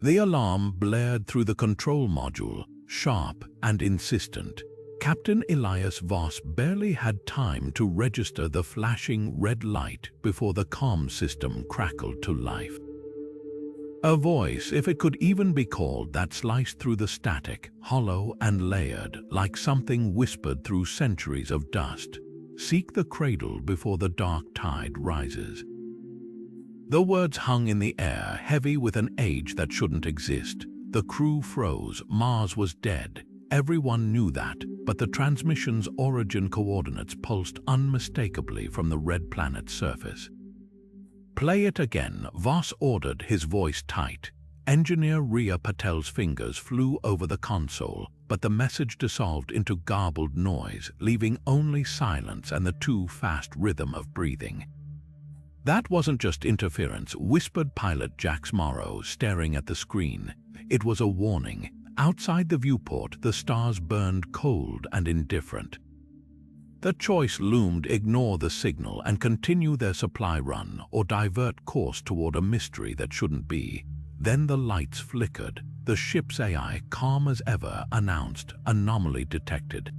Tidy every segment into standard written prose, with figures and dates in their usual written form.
The alarm blared through the control module, sharp and insistent. Captain Elias Voss barely had time to register the flashing red light before the comm system crackled to life. A voice, if it could even be called that, sliced through the static, hollow and layered, like something whispered through centuries of dust. "Seek the cradle before the dark tide rises." The words hung in the air, heavy with an age that shouldn't exist. The crew froze. Mars was dead. Everyone knew that, but the transmission's origin coordinates pulsed unmistakably from the red planet's surface. "Play it again," Voss ordered, his voice tight. Engineer Ria Patel's fingers flew over the console, but the message dissolved into garbled noise, leaving only silence and the too fast rhythm of breathing. "That wasn't just interference," whispered pilot Jax Morrow, staring at the screen. It was a warning. Outside the viewport, the stars burned cold and indifferent. The choice loomed: ignore the signal and continue their supply run, or divert course toward a mystery that shouldn't be. Then the lights flickered. The ship's AI, calm as ever, announced, "Anomaly detected."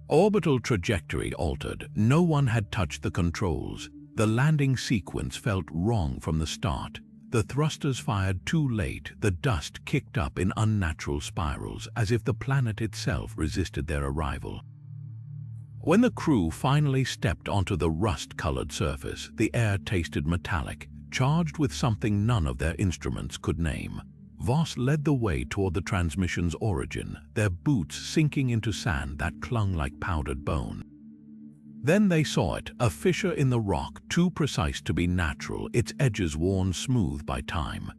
Orbital trajectory altered. No one had touched the controls. The landing sequence felt wrong from the start. The thrusters fired too late. The dust kicked up in unnatural spirals, as if the planet itself resisted their arrival. When the crew finally stepped onto the rust-colored surface, the air tasted metallic, charged with something none of their instruments could name. Voss led the way toward the transmission's origin, their boots sinking into sand that clung like powdered bone. Then they saw it, a fissure in the rock, too precise to be natural, its edges worn smooth by time.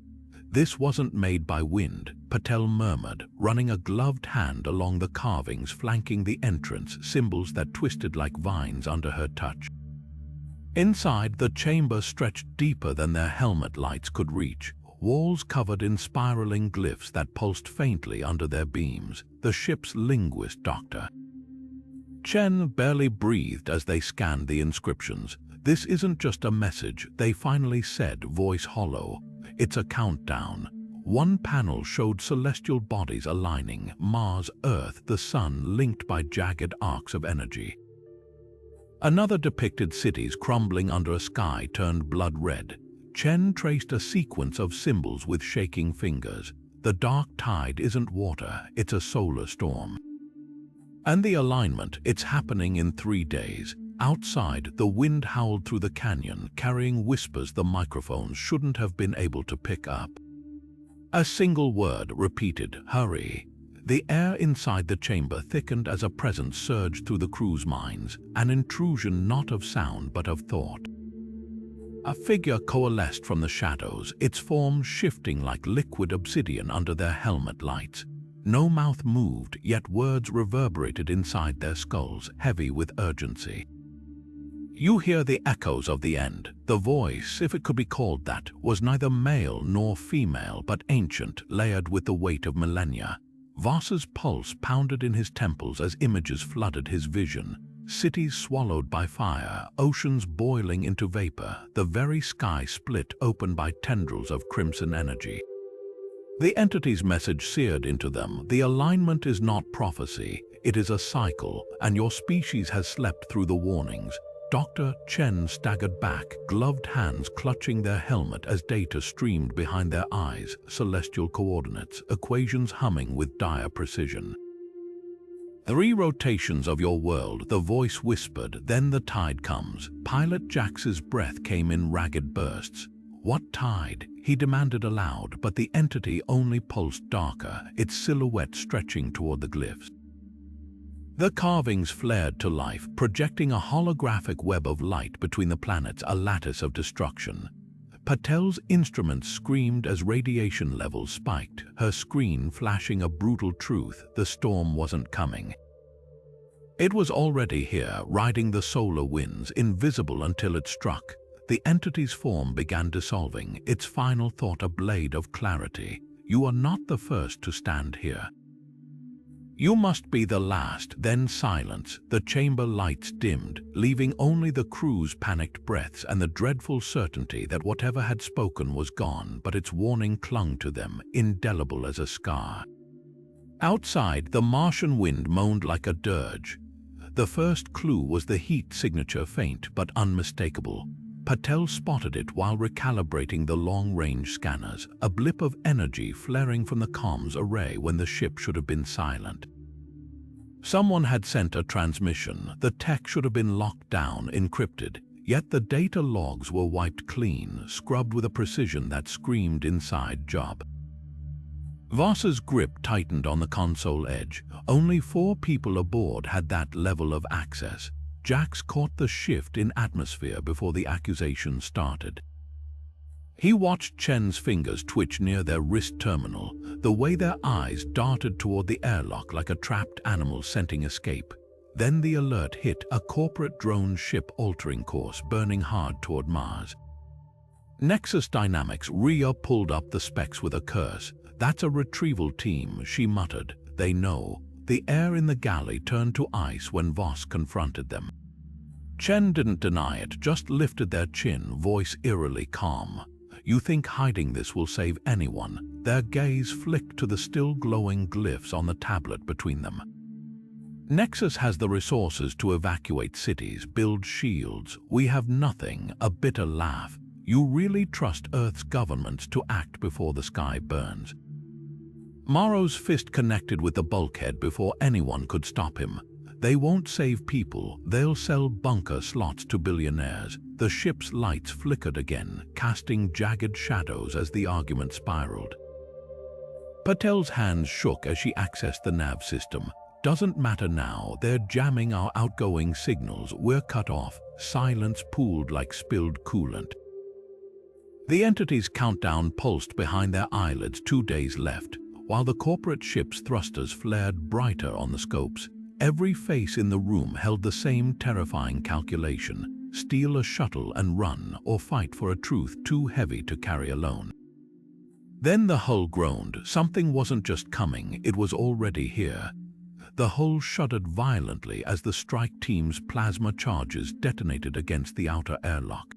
"This wasn't made by wind," Patel murmured, running a gloved hand along the carvings flanking the entrance, symbols that twisted like vines under her touch. Inside, the chamber stretched deeper than their helmet lights could reach, walls covered in spiraling glyphs that pulsed faintly under their beams. The ship's linguist, Doctor Chen, barely breathed as they scanned the inscriptions. "This isn't just a message," they finally said, voice hollow. "It's a countdown." One panel showed celestial bodies aligning: Mars, Earth, the Sun, linked by jagged arcs of energy. Another depicted cities crumbling under a sky turned blood red. Chen traced a sequence of symbols with shaking fingers. "The dark tide isn't water, it's a solar storm." And the alignment: "It's happening in 3 days." Outside, the wind howled through the canyon, carrying whispers the microphones shouldn't have been able to pick up. A single word repeated: "Hurry." The air inside the chamber thickened as a presence surged through the crew's minds, an intrusion not of sound but of thought. A figure coalesced from the shadows, its form shifting like liquid obsidian under their helmet lights. No mouth moved, yet words reverberated inside their skulls, heavy with urgency. "You hear the echoes of the end." The voice, if it could be called that, was neither male nor female, but ancient, layered with the weight of millennia. Voss's pulse pounded in his temples as images flooded his vision. Cities swallowed by fire, oceans boiling into vapor, the very sky split open by tendrils of crimson energy. The entity's message seared into them: "The alignment is not prophecy, it is a cycle, and your species has slept through the warnings." Dr. Chen staggered back, gloved hands clutching their helmet as data streamed behind their eyes, celestial coordinates, equations humming with dire precision. "3 rotations of your world," the voice whispered, "then the tide comes." Pilot Jax's breath came in ragged bursts. "What tide?" he demanded aloud, but the entity only pulsed darker, its silhouette stretching toward the glyphs. The carvings flared to life, projecting a holographic web of light between the planets, a lattice of destruction. Patel's instruments screamed as radiation levels spiked, her screen flashing a brutal truth: the storm wasn't coming. It was already here, riding the solar winds, invisible until it struck. The entity's form began dissolving, its final thought a blade of clarity: "You are not the first to stand here." "You must be the last." Then silence. The chamber lights dimmed, leaving only the crew's panicked breaths and the dreadful certainty that whatever had spoken was gone, but its warning clung to them, indelible as a scar. Outside, the Martian wind moaned like a dirge. The first clue was the heat signature, faint but unmistakable. Patel spotted it while recalibrating the long-range scanners, a blip of energy flaring from the comms array when the ship should have been silent. Someone had sent a transmission. The tech should have been locked down, encrypted, yet the data logs were wiped clean, scrubbed with a precision that screamed inside job. Voss's grip tightened on the console edge. Only 4 people aboard had that level of access. Jax caught the shift in atmosphere before the accusation started. He watched Chen's fingers twitch near their wrist terminal, the way their eyes darted toward the airlock like a trapped animal scenting escape. Then the alert hit, a corporate drone ship altering course, burning hard toward Mars. Nexus Dynamics. Rhea pulled up the specs with a curse. "That's a retrieval team," she muttered. "They know." The air in the galley turned to ice when Voss confronted them. Chen didn't deny it, just lifted their chin, voice eerily calm. "You think hiding this will save anyone?" Their gaze flicked to the still glowing glyphs on the tablet between them. "Nexus has the resources to evacuate cities, build shields. We have nothing." A bitter laugh. "You really trust Earth's governments to act before the sky burns?" Morrow's fist connected with the bulkhead before anyone could stop him. "They won't save people, they'll sell bunker slots to billionaires." The ship's lights flickered again, casting jagged shadows as the argument spiraled. Patel's hands shook as she accessed the nav system. "Doesn't matter now, they're jamming our outgoing signals, we're cut off." Silence pooled like spilled coolant. The entity's countdown pulsed behind their eyelids, 2 days left. While the corporate ship's thrusters flared brighter on the scopes, every face in the room held the same terrifying calculation: steal a shuttle and run, or fight for a truth too heavy to carry alone. Then the hull groaned. Something wasn't just coming, it was already here. The hull shuddered violently as the strike team's plasma charges detonated against the outer airlock.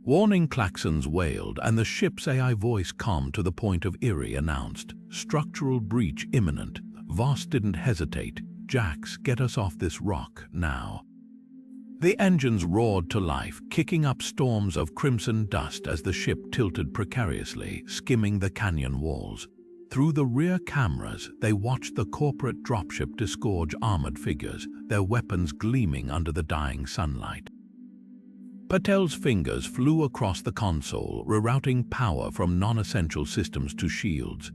Warning klaxons wailed, and the ship's AI voice, calm to the point of eerie, announced, "Structural breach imminent." Voss didn't hesitate. "Jax, get us off this rock, now." The engines roared to life, kicking up storms of crimson dust as the ship tilted precariously, skimming the canyon walls. Through the rear cameras, they watched the corporate dropship disgorge armored figures, their weapons gleaming under the dying sunlight. Patel's fingers flew across the console, rerouting power from non-essential systems to shields.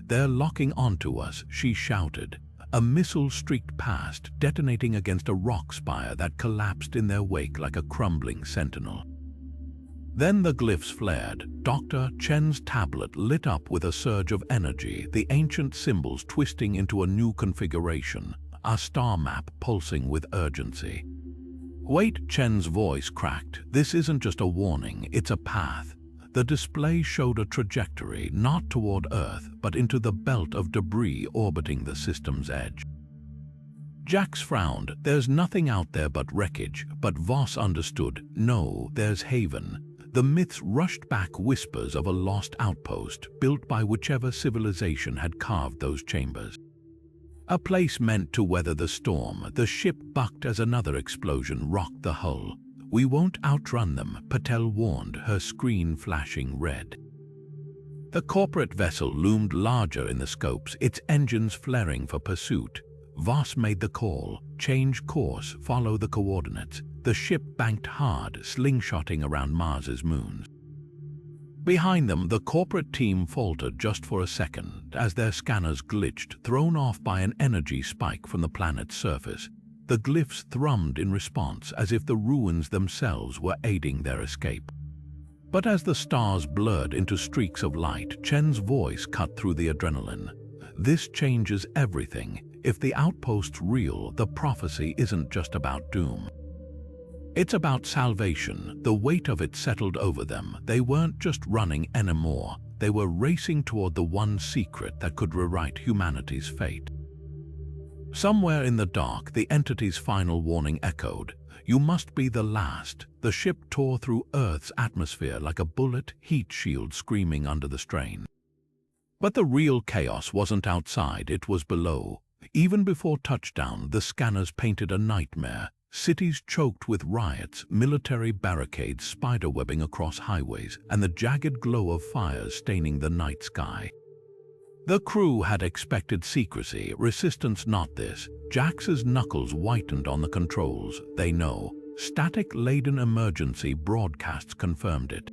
"They're locking onto us," she shouted. A missile streaked past, detonating against a rock spire that collapsed in their wake like a crumbling sentinel. Then the glyphs flared. Dr. Chen's tablet lit up with a surge of energy, the ancient symbols twisting into a new configuration, a star map pulsing with urgency. "Wait," Chen's voice cracked. "This isn't just a warning, it's a path." The display showed a trajectory, not toward Earth, but into the belt of debris orbiting the system's edge. Jax frowned. "There's nothing out there but wreckage." But Voss understood. "No, there's haven." The myths rushed back, whispers of a lost outpost, built by whichever civilization had carved those chambers. A place meant to weather the storm. The ship bucked as another explosion rocked the hull. "We won't outrun them," Patel warned, her screen flashing red. The corporate vessel loomed larger in the scopes, its engines flaring for pursuit. Voss made the call: change course, follow the coordinates. The ship banked hard, slingshotting around Mars's moons. Behind them, the corporate team faltered just for a second as their scanners glitched, thrown off by an energy spike from the planet's surface. The glyphs thrummed in response, as if the ruins themselves were aiding their escape. But as the stars blurred into streaks of light, Chen's voice cut through the adrenaline. "This changes everything. If the outpost's real, the prophecy isn't just about doom. It's about salvation." The weight of it settled over them. They weren't just running anymore. They were racing toward the one secret that could rewrite humanity's fate. Somewhere in the dark, the entity's final warning echoed. You must be the last. The ship tore through Earth's atmosphere like a bullet heat shield screaming under the strain. But the real chaos wasn't outside, it was below. Even before touchdown, the scanners painted a nightmare. Cities choked with riots, military barricades spiderwebbing across highways, and the jagged glow of fires staining the night sky. The crew had expected secrecy, resistance not this. Jax's knuckles whitened on the controls. They know. Static-laden emergency broadcasts confirmed it.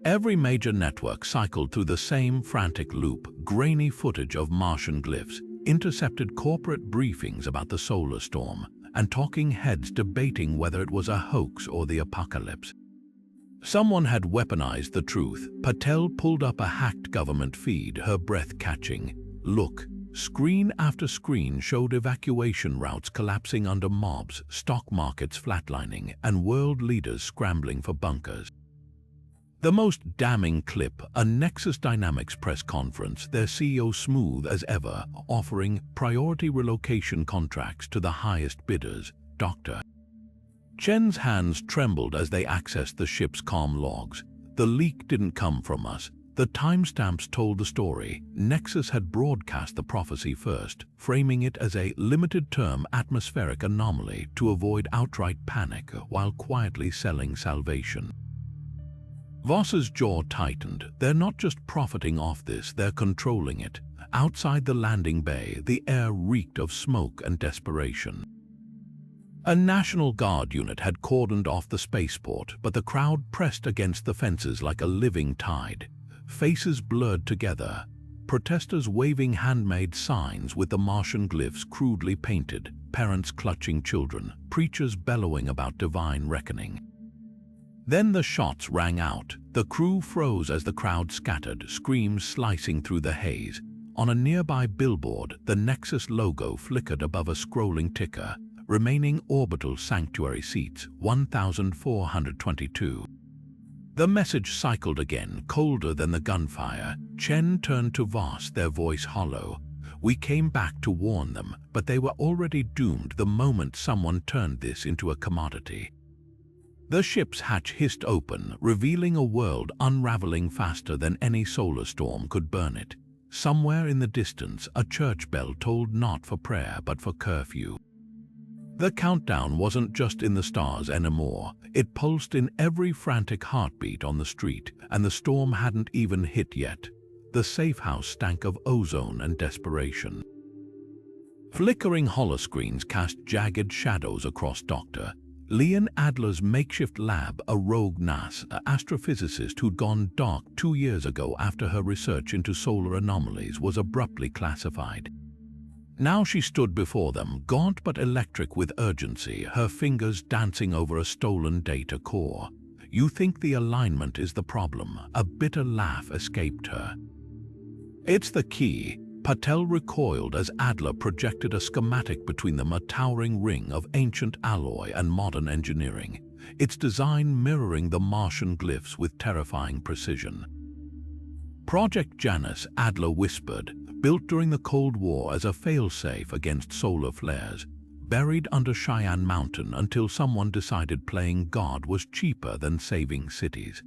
Every major network cycled through the same frantic loop, grainy footage of Martian glyphs, intercepted corporate briefings about the solar storm, and talking heads debating whether it was a hoax or the apocalypse. Someone had weaponized the truth. Patel pulled up a hacked government feed, her breath catching. Look, screen after screen showed evacuation routes collapsing under mobs, stock markets flatlining, and world leaders scrambling for bunkers. The most damning clip, a Nexus Dynamics press conference, their CEO smooth as ever, offering priority relocation contracts to the highest bidders. Dr. Chen's hands trembled as they accessed the ship's comm logs. The leak didn't come from us. The timestamps told the story. Nexus had broadcast the prophecy first, framing it as a limited-term atmospheric anomaly to avoid outright panic while quietly selling salvation. Voss's jaw tightened. They're not just profiting off this, they're controlling it. Outside the landing bay, the air reeked of smoke and desperation. A National Guard unit had cordoned off the spaceport, but the crowd pressed against the fences like a living tide. Faces blurred together, protesters waving handmade signs with the Martian glyphs crudely painted, parents clutching children, preachers bellowing about divine reckoning. Then the shots rang out. The crew froze as the crowd scattered, screams slicing through the haze. On a nearby billboard, the Nexus logo flickered above a scrolling ticker. Remaining orbital sanctuary seats, 1,422. The message cycled again, colder than the gunfire. Chen turned to Voss, their voice hollow. We came back to warn them, but they were already doomed the moment someone turned this into a commodity. The ship's hatch hissed open, revealing a world unraveling faster than any solar storm could burn it. Somewhere in the distance, a church bell tolled not for prayer but for curfew. The countdown wasn't just in the stars anymore. It pulsed in every frantic heartbeat on the street, and the storm hadn't even hit yet. The safe house stank of ozone and desperation. Flickering holoscreens cast jagged shadows across Dr. Leon Adler's makeshift lab, a rogue NASA astrophysicist who'd gone dark 2 years ago after her research into solar anomalies was abruptly classified. Now she stood before them, gaunt but electric with urgency, her fingers dancing over a stolen data core. You think the alignment is the problem? A bitter laugh escaped her. It's the key. Patel recoiled as Adler projected a schematic between them, a towering ring of ancient alloy and modern engineering, its design mirroring the Martian glyphs with terrifying precision. Project Janus, Adler whispered, built during the Cold War as a failsafe against solar flares, buried under Cheyenne Mountain until someone decided playing God was cheaper than saving cities.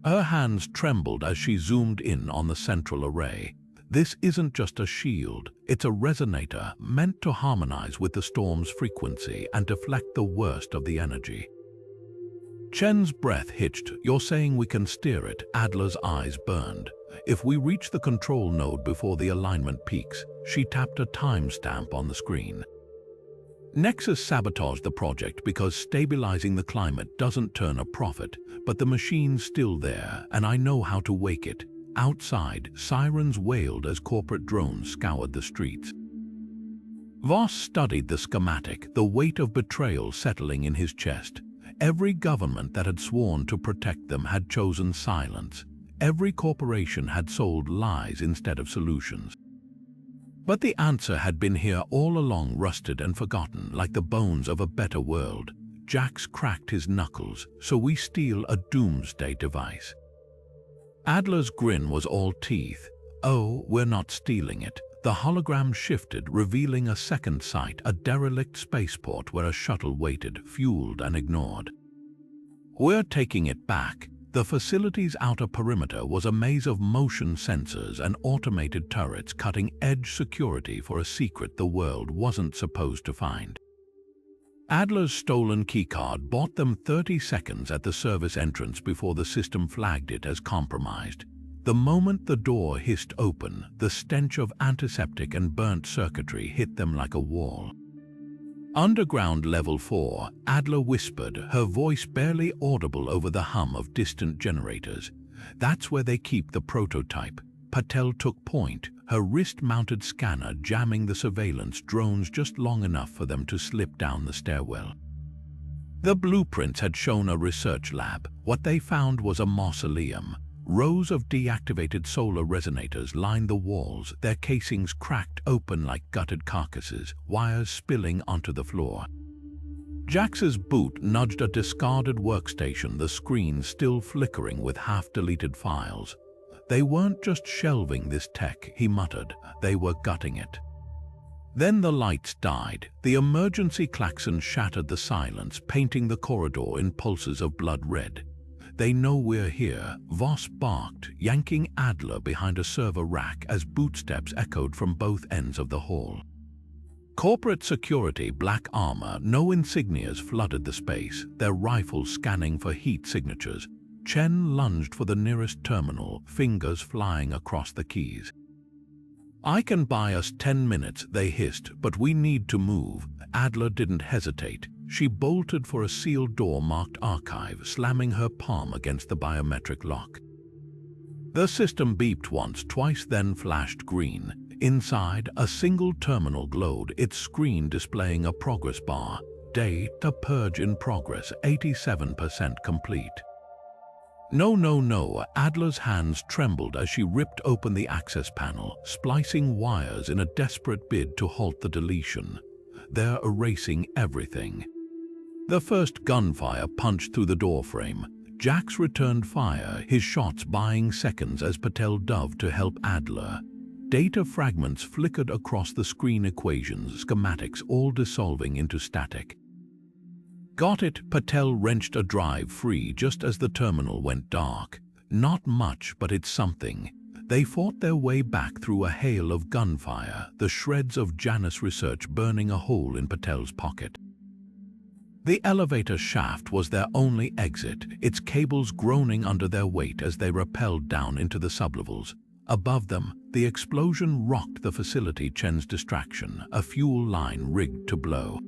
Her hands trembled as she zoomed in on the central array. This isn't just a shield, it's a resonator meant to harmonize with the storm's frequency and deflect the worst of the energy. Chen's breath hitched. You're saying we can steer it? Adler's eyes burned. If we reach the control node before the alignment peaks, she tapped a timestamp on the screen. Nexus sabotaged the project because stabilizing the climate doesn't turn a profit, but the machine's still there, and I know how to wake it. Outside, sirens wailed as corporate drones scoured the streets. Voss studied the schematic, the weight of betrayal settling in his chest. Every government that had sworn to protect them had chosen silence. Every corporation had sold lies instead of solutions. But the answer had been here all along, rusted and forgotten, like the bones of a better world. Jax cracked his knuckles. So we steal a doomsday device. Adler's grin was all teeth. Oh, we're not stealing it. The hologram shifted, revealing a second site, a derelict spaceport where a shuttle waited, fueled and ignored. "We're taking it back." The facility's outer perimeter was a maze of motion sensors and automated turrets, cutting-edge security for a secret the world wasn't supposed to find. Adler's stolen keycard bought them 30 seconds at the service entrance before the system flagged it as compromised. The moment the door hissed open, the stench of antiseptic and burnt circuitry hit them like a wall. "Underground Level 4, Adler whispered, her voice barely audible over the hum of distant generators. "That's where they keep the prototype." Patel took point, her wrist-mounted scanner jamming the surveillance drones just long enough for them to slip down the stairwell. The blueprints had shown a research lab. What they found was a mausoleum. Rows of deactivated solar resonators lined the walls, their casings cracked open like gutted carcasses, wires spilling onto the floor. Jax's boot nudged a discarded workstation, the screen still flickering with half-deleted files. "They weren't just shelving this tech," he muttered, "they were gutting it." Then the lights died. The emergency klaxon shattered the silence, painting the corridor in pulses of blood red. "They know we're here," Voss barked, yanking Adler behind a server rack as bootsteps echoed from both ends of the hall. Corporate security, black armor, no insignias flooded the space, their rifles scanning for heat signatures. Chen lunged for the nearest terminal, fingers flying across the keys. "I can buy us 10 minutes, they hissed, "but we need to move." Adler didn't hesitate. She bolted for a sealed door marked Archive, slamming her palm against the biometric lock. The system beeped once, twice, then flashed green. Inside, a single terminal glowed, its screen displaying a progress bar. "Data purge in progress, 87% complete." No. Adler's hands trembled as she ripped open the access panel, splicing wires in a desperate bid to halt the deletion. "They're erasing everything." The first gunfire punched through the doorframe. Jax returned fire, his shots buying seconds as Patel dove to help Adler. Data fragments flickered across the screen, equations, schematics, all dissolving into static. "Got it." Patel wrenched a drive free just as the terminal went dark. "Not much, but it's something." They fought their way back through a hail of gunfire, the shreds of Janus research burning a hole in Patel's pocket. The elevator shaft was their only exit, its cables groaning under their weight as they rappelled down into the sublevels. Above them, the explosion rocked the facility. Chen's distraction, a fuel line rigged to blow.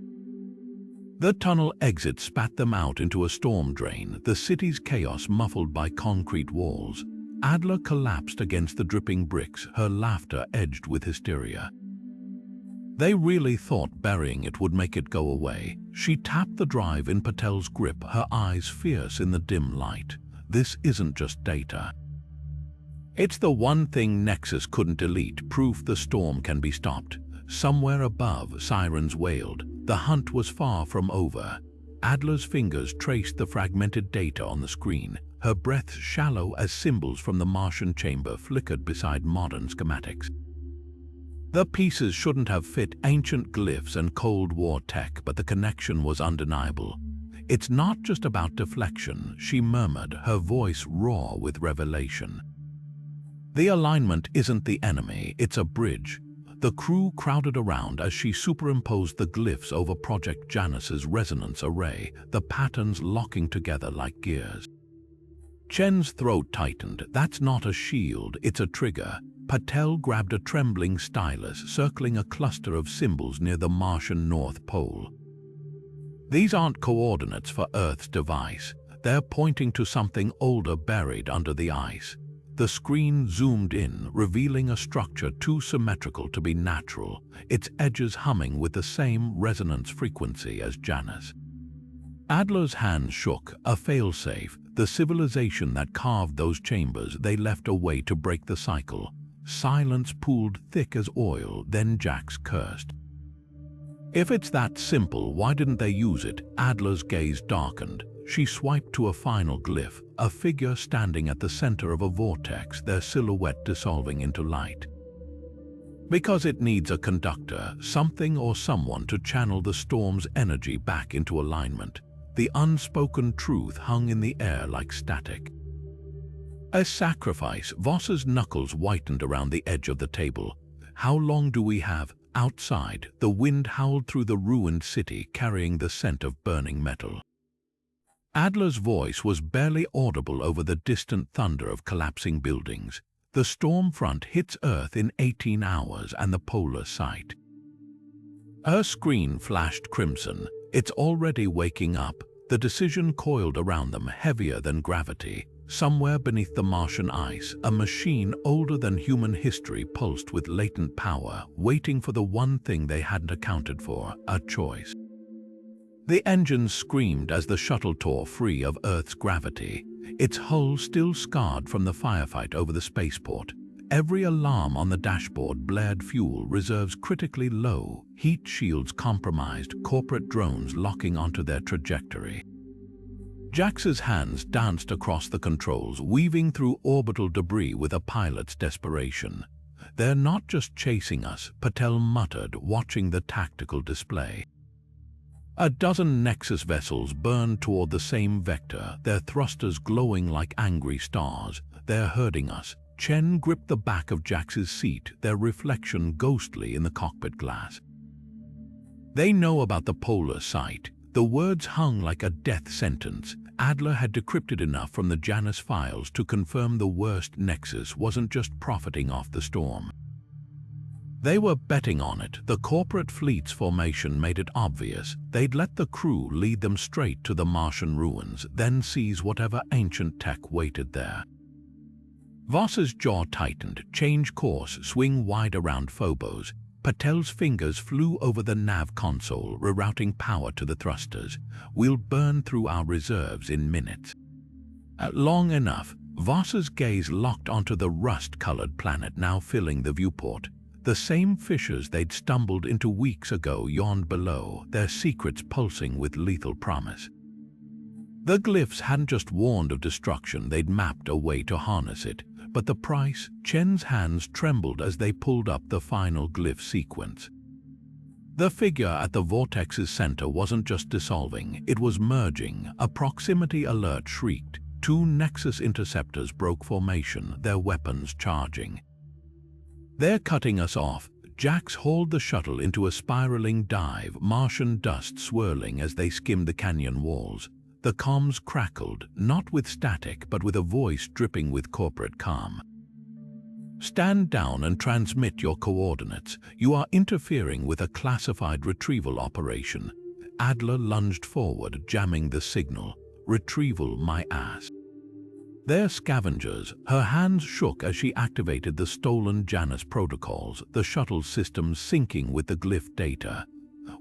The tunnel exit spat them out into a storm drain, the city's chaos muffled by concrete walls. Adler collapsed against the dripping bricks, her laughter edged with hysteria. They really thought burying it would make it go away. She tapped the drive in Patel's grip, her eyes fierce in the dim light. "This isn't just data. It's the one thing Nexus couldn't delete, proof the storm can be stopped." Somewhere above, sirens wailed. The hunt was far from over. Adler's fingers traced the fragmented data on the screen, her breath shallow as symbols from the Martian chamber flickered beside modern schematics. The pieces shouldn't have fit, ancient glyphs and Cold War tech, but the connection was undeniable. "It's not just about deflection," she murmured, her voice raw with revelation. "The alignment isn't the enemy, it's a bridge." The crew crowded around as she superimposed the glyphs over Project Janus's resonance array, the patterns locking together like gears. Chen's throat tightened. "That's not a shield, it's a trigger." Patel grabbed a trembling stylus, circling a cluster of symbols near the Martian North Pole. "These aren't coordinates for Earth's device. They're pointing to something older buried under the ice." The screen zoomed in, revealing a structure too symmetrical to be natural, its edges humming with the same resonance frequency as Janus. Adler's hands shook, a failsafe, the civilization that carved those chambers. They left a way to break the cycle. Silence pooled thick as oil, then Jax cursed. "If it's that simple, why didn't they use it?" Adler's gaze darkened. She swiped to a final glyph, a figure standing at the center of a vortex, their silhouette dissolving into light. Because it needs a conductor, something or someone to channel the storm's energy back into alignment. The unspoken truth hung in the air like static. A sacrifice. Voss's knuckles whitened around the edge of the table. How long do we have? Outside, the wind howled through the ruined city, carrying the scent of burning metal. Adler's voice was barely audible over the distant thunder of collapsing buildings. The storm front hits Earth in 18 hours and the polar site. Her screen flashed crimson. It's already waking up. The decision coiled around them, heavier than gravity. Somewhere beneath the Martian ice, a machine older than human history pulsed with latent power, waiting for the one thing they hadn't accounted for, a choice. The engines screamed as the shuttle tore free of Earth's gravity, its hull still scarred from the firefight over the spaceport. Every alarm on the dashboard blared fuel reserves critically low, heat shields compromised, corporate drones locking onto their trajectory. Jax's hands danced across the controls, weaving through orbital debris with a pilot's desperation. "They're not just chasing us," Patel muttered, watching the tactical display. A dozen Nexus vessels burned toward the same vector, their thrusters glowing like angry stars. "They're herding us." Chen gripped the back of Jax's seat, their reflection ghostly in the cockpit glass. "They know about the polar site." The words hung like a death sentence. Adler had decrypted enough from the Janus files to confirm the worst. Nexus wasn't just profiting off the storm. They were betting on it. The corporate fleet's formation made it obvious. They'd let the crew lead them straight to the Martian ruins, then seize whatever ancient tech waited there. Voss's jaw tightened. "Change course, swing wide around Phobos." Patel's fingers flew over the nav console, rerouting power to the thrusters. "We'll burn through our reserves in minutes." Long enough, Voss's gaze locked onto the rust-colored planet now filling the viewport. The same fissures they'd stumbled into weeks ago yawned below, their secrets pulsing with lethal promise. The glyphs hadn't just warned of destruction, they'd mapped a way to harness it. But the price? Chen's hands trembled as they pulled up the final glyph sequence. The figure at the vortex's center wasn't just dissolving, it was merging. A proximity alert shrieked. 2 Nexus interceptors broke formation, their weapons charging. "They're cutting us off." Jax hauled the shuttle into a spiraling dive, Martian dust swirling as they skimmed the canyon walls. The comms crackled, not with static, but with a voice dripping with corporate calm. "Stand down and transmit your coordinates. You are interfering with a classified retrieval operation." Adler lunged forward, jamming the signal. "Retrieval, my ass." "They're scavengers." Her hands shook as she activated the stolen Janus protocols, the shuttle system syncing with the glyph data.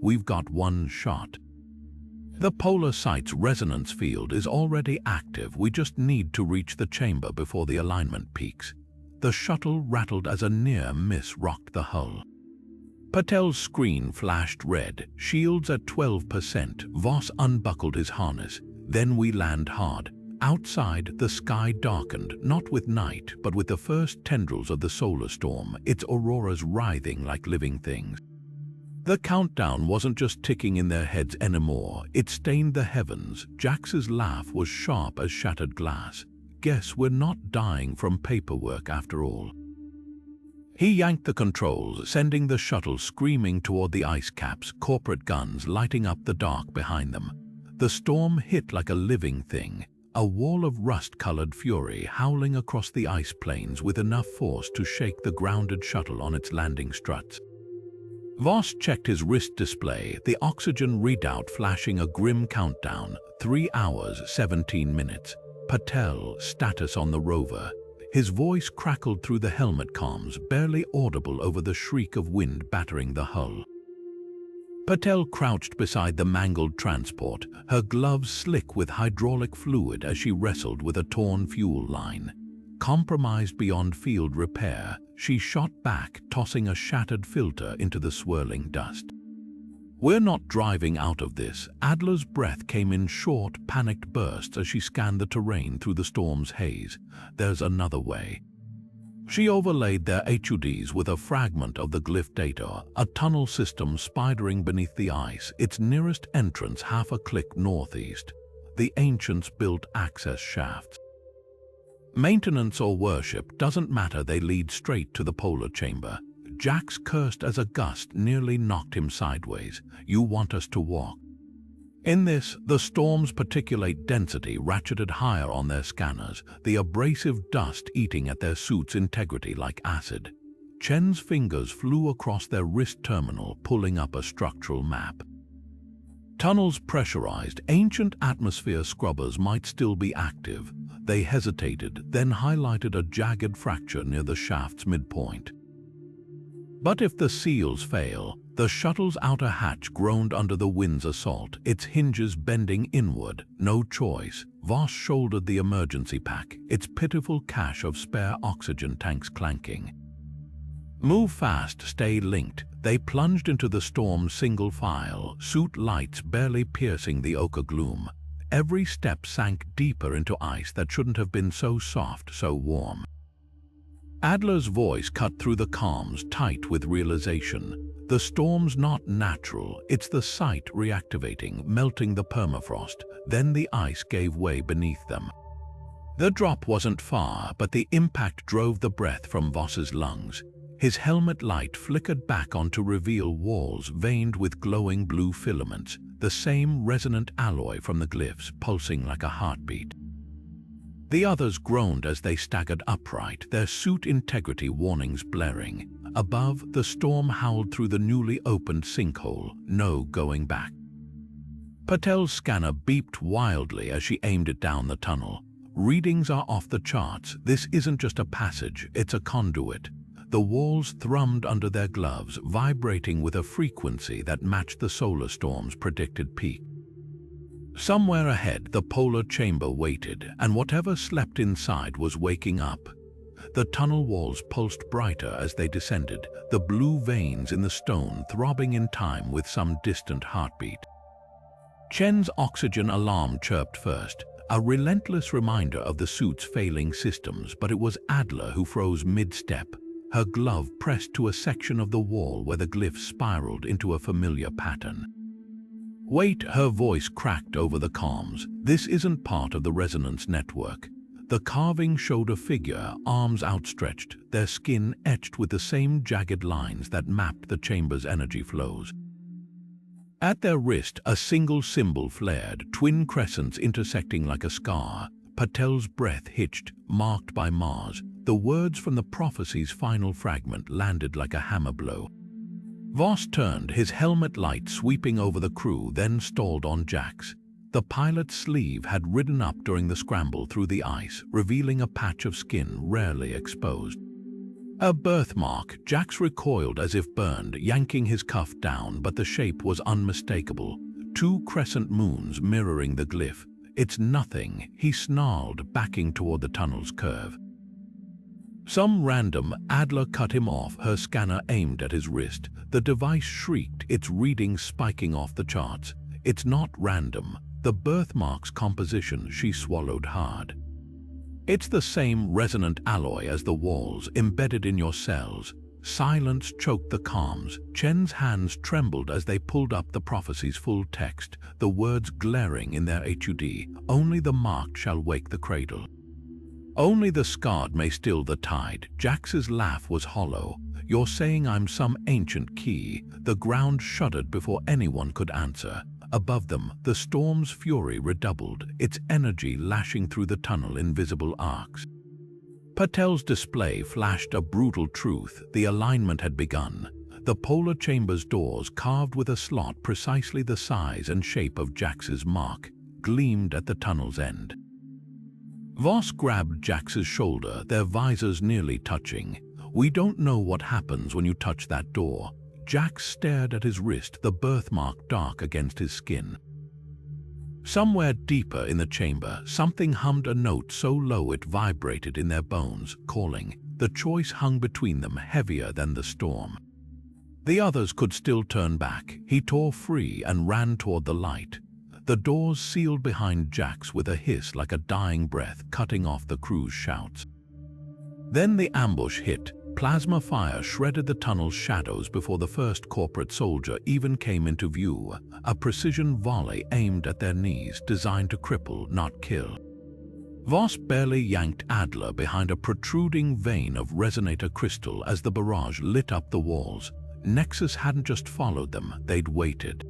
"We've got one shot. The polar site's resonance field is already active. We just need to reach the chamber before the alignment peaks." The shuttle rattled as a near miss rocked the hull. Patel's screen flashed red, shields at 12%. Voss unbuckled his harness. "Then we land hard." Outside, the sky darkened, not with night, but with the first tendrils of the solar storm, its auroras writhing like living things. The countdown wasn't just ticking in their heads anymore, it stained the heavens. Jax's laugh was sharp as shattered glass. "Guess we're not dying from paperwork after all." He yanked the controls, sending the shuttle screaming toward the ice caps, corporate guns lighting up the dark behind them. The storm hit like a living thing, a wall of rust-colored fury howling across the ice plains with enough force to shake the grounded shuttle on its landing struts. Voss checked his wrist display, the oxygen readout flashing a grim countdown, 3 hours, 17 minutes. Patel, status on the rover. His voice crackled through the helmet comms, barely audible over the shriek of wind battering the hull. Patel crouched beside the mangled transport, her gloves slick with hydraulic fluid as she wrestled with a torn fuel line. Compromised beyond field repair, she shot back, tossing a shattered filter into the swirling dust. "We're not driving out of this." Adler's breath came in short, panicked bursts as she scanned the terrain through the storm's haze. "There's another way." She overlaid their HUDs with a fragment of the glyph data, a tunnel system spidering beneath the ice, its nearest entrance half a click northeast. The ancients built access shafts. Maintenance or worship doesn't matter, they lead straight to the polar chamber. Jax cursed as a gust nearly knocked him sideways. You want us to walk? In this, the storm's particulate density ratcheted higher on their scanners, the abrasive dust eating at their suit's integrity like acid. Chen's fingers flew across their wrist terminal, pulling up a structural map. Tunnels pressurized, ancient atmosphere scrubbers might still be active. They hesitated, then highlighted a jagged fracture near the shaft's midpoint. But if the seals fail, the shuttle's outer hatch groaned under the wind's assault, its hinges bending inward. No choice. Voss shouldered the emergency pack, its pitiful cache of spare oxygen tanks clanking. Move fast, stay linked. They plunged into the storm's single file, suit lights barely piercing the ochre gloom. Every step sank deeper into ice that shouldn't have been so soft, so warm. Adler's voice cut through the comms, tight with realization. The storm's not natural, it's the site reactivating, melting the permafrost. Then the ice gave way beneath them. The drop wasn't far, but the impact drove the breath from Voss's lungs. His helmet light flickered back onto reveal walls veined with glowing blue filaments, the same resonant alloy from the glyphs pulsing like a heartbeat. The others groaned as they staggered upright, their suit integrity warnings blaring. Above, the storm howled through the newly opened sinkhole, no going back. Patel's scanner beeped wildly as she aimed it down the tunnel. Readings are off the charts. This isn't just a passage, it's a conduit. The walls thrummed under their gloves, vibrating with a frequency that matched the solar storm's predicted peak. Somewhere ahead, the polar chamber waited, and whatever slept inside was waking up. The tunnel walls pulsed brighter as they descended, the blue veins in the stone throbbing in time with some distant heartbeat. Chen's oxygen alarm chirped first, a relentless reminder of the suit's failing systems, but it was Adler who froze mid-step, her glove pressed to a section of the wall where the glyph spiraled into a familiar pattern. Wait, her voice cracked over the comms. This isn't part of the resonance network. The carving showed a figure, arms outstretched, their skin etched with the same jagged lines that mapped the chamber's energy flows. At their wrist, a single symbol flared, twin crescents intersecting like a scar. Patel's breath hitched, marked by Mars. The words from the prophecy's final fragment landed like a hammer blow. Voss turned, his helmet light sweeping over the crew, then stalled on Jax. The pilot's sleeve had ridden up during the scramble through the ice, revealing a patch of skin rarely exposed. A birthmark. Jax recoiled as if burned, yanking his cuff down, but the shape was unmistakable. 2 crescent moons mirroring the glyph. It's nothing, he snarled, backing toward the tunnel's curve. Some random. Adler cut him off, her scanner aimed at his wrist. The device shrieked, its readings spiking off the charts. It's not random. The birthmark's composition. She swallowed hard. It's the same resonant alloy as the walls, embedded in your cells. Silence choked the comms. Chen's hands trembled as they pulled up the prophecy's full text, the words glaring in their HUD. Only the marked shall wake the cradle. Only the scarred may still the tide. Jax's laugh was hollow. You're saying I'm some ancient key. The ground shuddered before anyone could answer. Above them, the storm's fury redoubled, its energy lashing through the tunnel in visible arcs. Patel's display flashed a brutal truth. The alignment had begun. The polar chamber's doors, carved with a slot precisely the size and shape of Jax's mark, gleamed at the tunnel's end. Voss grabbed Jax's shoulder, their visors nearly touching. We don't know what happens when you touch that door. Jax stared at his wrist, the birthmark dark against his skin. Somewhere deeper in the chamber, something hummed a note so low it vibrated in their bones, calling. The choice hung between them, heavier than the storm. The others could still turn back. He tore free and ran toward the light. The doors sealed behind Jax with a hiss like a dying breath, cutting off the crew's shouts. Then the ambush hit. Plasma fire shredded the tunnel's shadows before the first corporate soldier even came into view, a precision volley aimed at their knees designed to cripple, not kill. Voss barely yanked Adler behind a protruding vein of resonator crystal as the barrage lit up the walls. Nexus hadn't just followed them, they'd waited.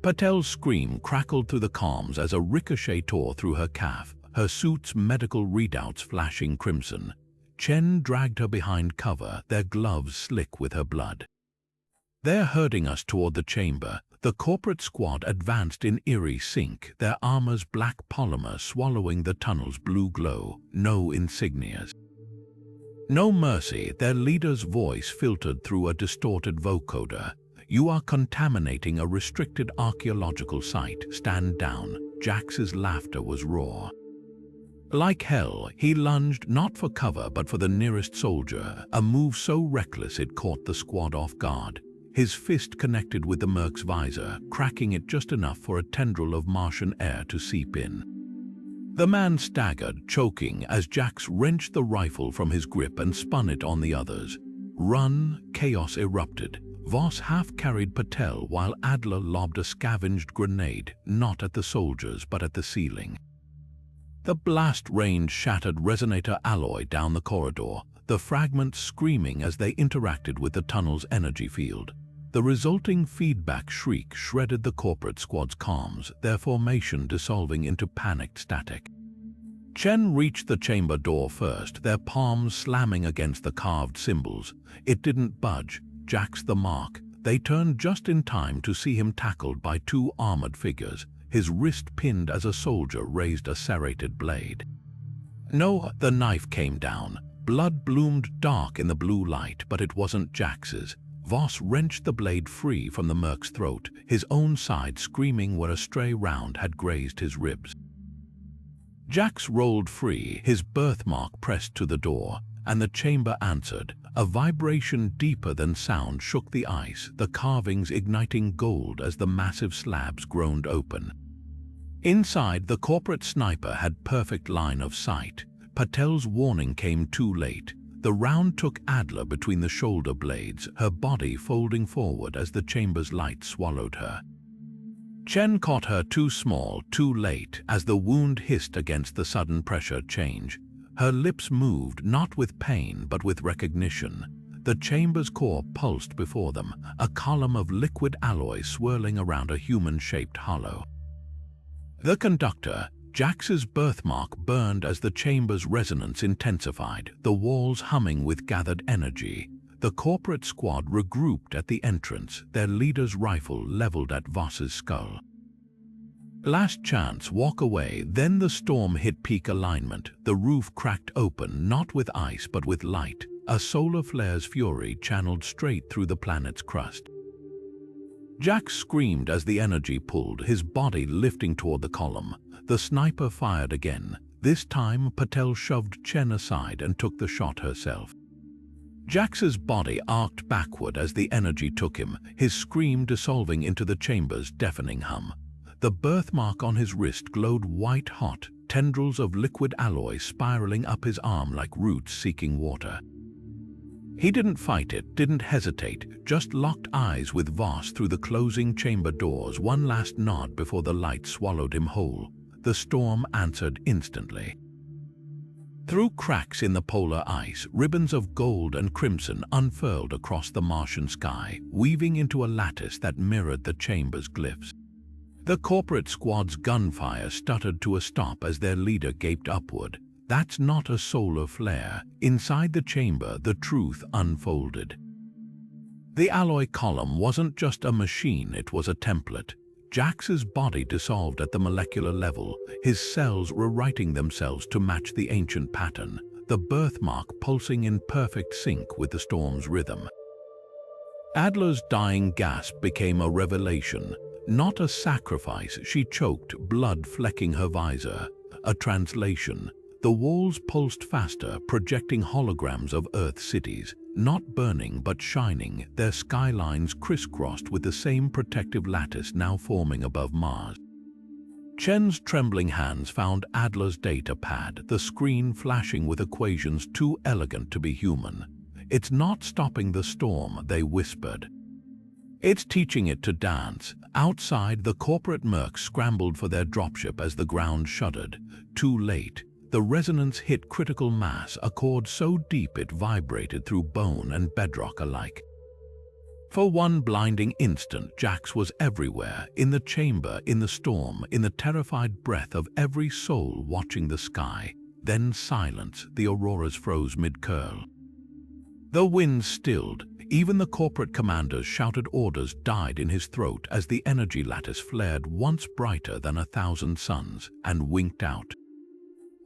Patel's scream crackled through the comms as a ricochet tore through her calf, her suit's medical readouts flashing crimson. Chen dragged her behind cover, their gloves slick with her blood. "They're herding us toward the chamber." The corporate squad advanced in eerie sync, their armor's black polymer swallowing the tunnel's blue glow. No insignias. No mercy, their leader's voice filtered through a distorted vocoder. "You are contaminating a restricted archaeological site. Stand down." Jax's laughter was raw. Like hell, he lunged not for cover but for the nearest soldier, a move so reckless it caught the squad off guard. His fist connected with the merc's visor, cracking it just enough for a tendril of Martian air to seep in. The man staggered, choking, as Jax wrenched the rifle from his grip and spun it on the others. Run! Chaos erupted. Voss half-carried Patel while Adler lobbed a scavenged grenade, not at the soldiers but at the ceiling. The blast range shattered resonator alloy down the corridor, the fragments screaming as they interacted with the tunnel's energy field. The resulting feedback shriek shredded the corporate squad's comms, their formation dissolving into panicked static. Chen reached the chamber door first, their palms slamming against the carved symbols. It didn't budge. Jax the mark. They turned just in time to see him tackled by two armored figures, his wrist pinned as a soldier raised a serrated blade. No, the knife came down. Blood bloomed dark in the blue light, but it wasn't Jax's. Voss wrenched the blade free from the merc's throat, his own side screaming where a stray round had grazed his ribs. Jax rolled free, his birthmark pressed to the door, and the chamber answered. A vibration deeper than sound shook the ice, the carvings igniting gold as the massive slabs groaned open. Inside, the corporate sniper had perfect line of sight. Patel's warning came too late. The round took Adler between the shoulder blades, her body folding forward as the chamber's light swallowed her. Chen caught her too small, too late, as the wound hissed against the sudden pressure change. Her lips moved, not with pain, but with recognition. The chamber's core pulsed before them, a column of liquid alloy swirling around a human-shaped hollow. The conductor, Jax's birthmark, burned as the chamber's resonance intensified, the walls humming with gathered energy. The corporate squad regrouped at the entrance, their leader's rifle leveled at Voss's skull. Last chance, walk away. Then the storm hit peak alignment. The roof cracked open, not with ice but with light. A solar flare's fury channeled straight through the planet's crust. Jax screamed as the energy pulled, his body lifting toward the column. The sniper fired again. This time, Patel shoved Chen aside and took the shot herself. Jax's body arced backward as the energy took him, his scream dissolving into the chamber's deafening hum. The birthmark on his wrist glowed white-hot, tendrils of liquid alloy spiraling up his arm like roots seeking water. He didn't fight it, didn't hesitate, just locked eyes with Voss through the closing chamber doors, one last nod before the light swallowed him whole. The storm answered instantly. Through cracks in the polar ice, ribbons of gold and crimson unfurled across the Martian sky, weaving into a lattice that mirrored the chamber's glyphs. The corporate squad's gunfire stuttered to a stop as their leader gaped upward. That's not a solar flare. Inside the chamber, the truth unfolded. The alloy column wasn't just a machine, it was a template. Jax's body dissolved at the molecular level, his cells rewriting themselves to match the ancient pattern, the birthmark pulsing in perfect sync with the storm's rhythm. Adler's dying gasp became a revelation, not a sacrifice. She choked, blood flecking her visor. A translation. The walls pulsed faster, projecting holograms of Earth cities, not burning but shining, their skylines crisscrossed with the same protective lattice now forming above Mars. Chen's trembling hands found Adler's data pad, the screen flashing with equations too elegant to be human. "It's not stopping the storm," they whispered. "It's teaching it to dance." Outside, the corporate mercs scrambled for their dropship as the ground shuddered. Too late. The resonance hit critical mass, a chord so deep it vibrated through bone and bedrock alike. For one blinding instant, Jax was everywhere, in the chamber, in the storm, in the terrified breath of every soul watching the sky. Then silence, the auroras froze mid-curl. The wind stilled. Even the corporate commander's shouted orders died in his throat as the energy lattice flared once brighter than 1,000 suns and winked out.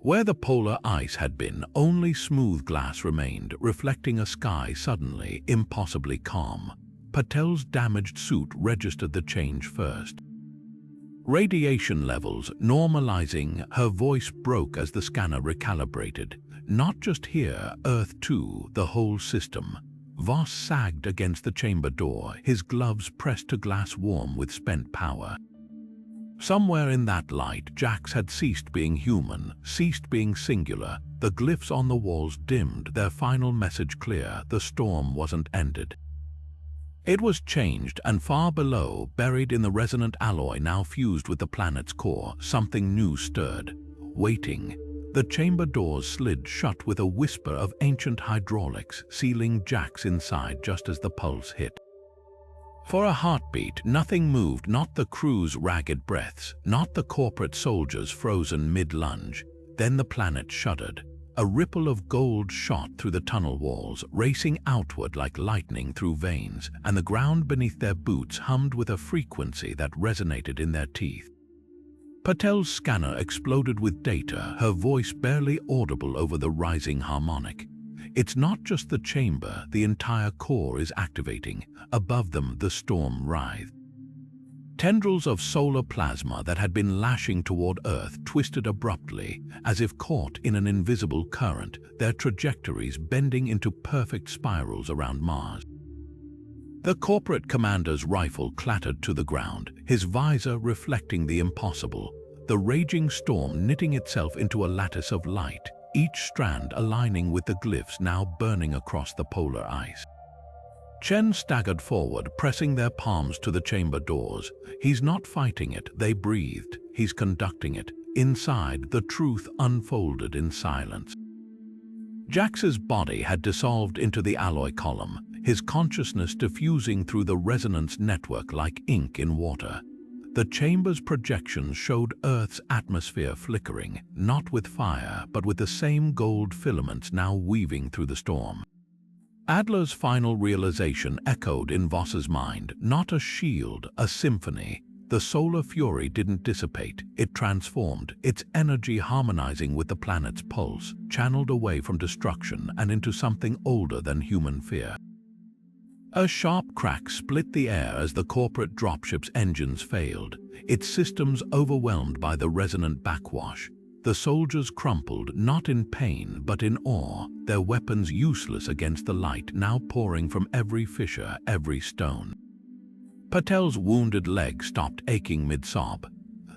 Where the polar ice had been, only smooth glass remained, reflecting a sky suddenly impossibly calm. Patel's damaged suit registered the change first. Radiation levels normalizing, her voice broke as the scanner recalibrated. Not just here, Earth too, the whole system. Voss sagged against the chamber door, his gloves pressed to glass warm with spent power. Somewhere in that light, Jax had ceased being human, ceased being singular. The glyphs on the walls dimmed, their final message clear: the storm wasn't ended. It was changed, and far below, buried in the resonant alloy now fused with the planet's core, something new stirred. Waiting. The chamber doors slid shut with a whisper of ancient hydraulics, sealing Jax inside just as the pulse hit. For a heartbeat, nothing moved, not the crew's ragged breaths, not the corporate soldiers frozen mid-lunge. Then the planet shuddered. A ripple of gold shot through the tunnel walls, racing outward like lightning through veins, and the ground beneath their boots hummed with a frequency that resonated in their teeth. Patel's scanner exploded with data, her voice barely audible over the rising harmonic. "It's not just the chamber, the entire core is activating. Above them, the storm writhed." Tendrils of solar plasma that had been lashing toward Earth twisted abruptly, as if caught in an invisible current, their trajectories bending into perfect spirals around Mars. The corporate commander's rifle clattered to the ground, his visor reflecting the impossible, the raging storm knitting itself into a lattice of light, each strand aligning with the glyphs now burning across the polar ice. Chen staggered forward, pressing their palms to the chamber doors. He's not fighting it, they breathed. He's conducting it. Inside, the truth unfolded in silence. Jax's body had dissolved into the alloy column, his consciousness diffusing through the resonance network like ink in water. The chamber's projections showed Earth's atmosphere flickering, not with fire, but with the same gold filaments now weaving through the storm. Adler's final realization echoed in Voss's mind, not a shield, a symphony. The solar fury didn't dissipate, it transformed, its energy harmonizing with the planet's pulse, channeled away from destruction and into something older than human fear. A sharp crack split the air as the corporate dropship's engines failed, its systems overwhelmed by the resonant backwash. The soldiers crumpled, not in pain, but in awe, their weapons useless against the light now pouring from every fissure, every stone. Patel's wounded leg stopped aching mid-sob.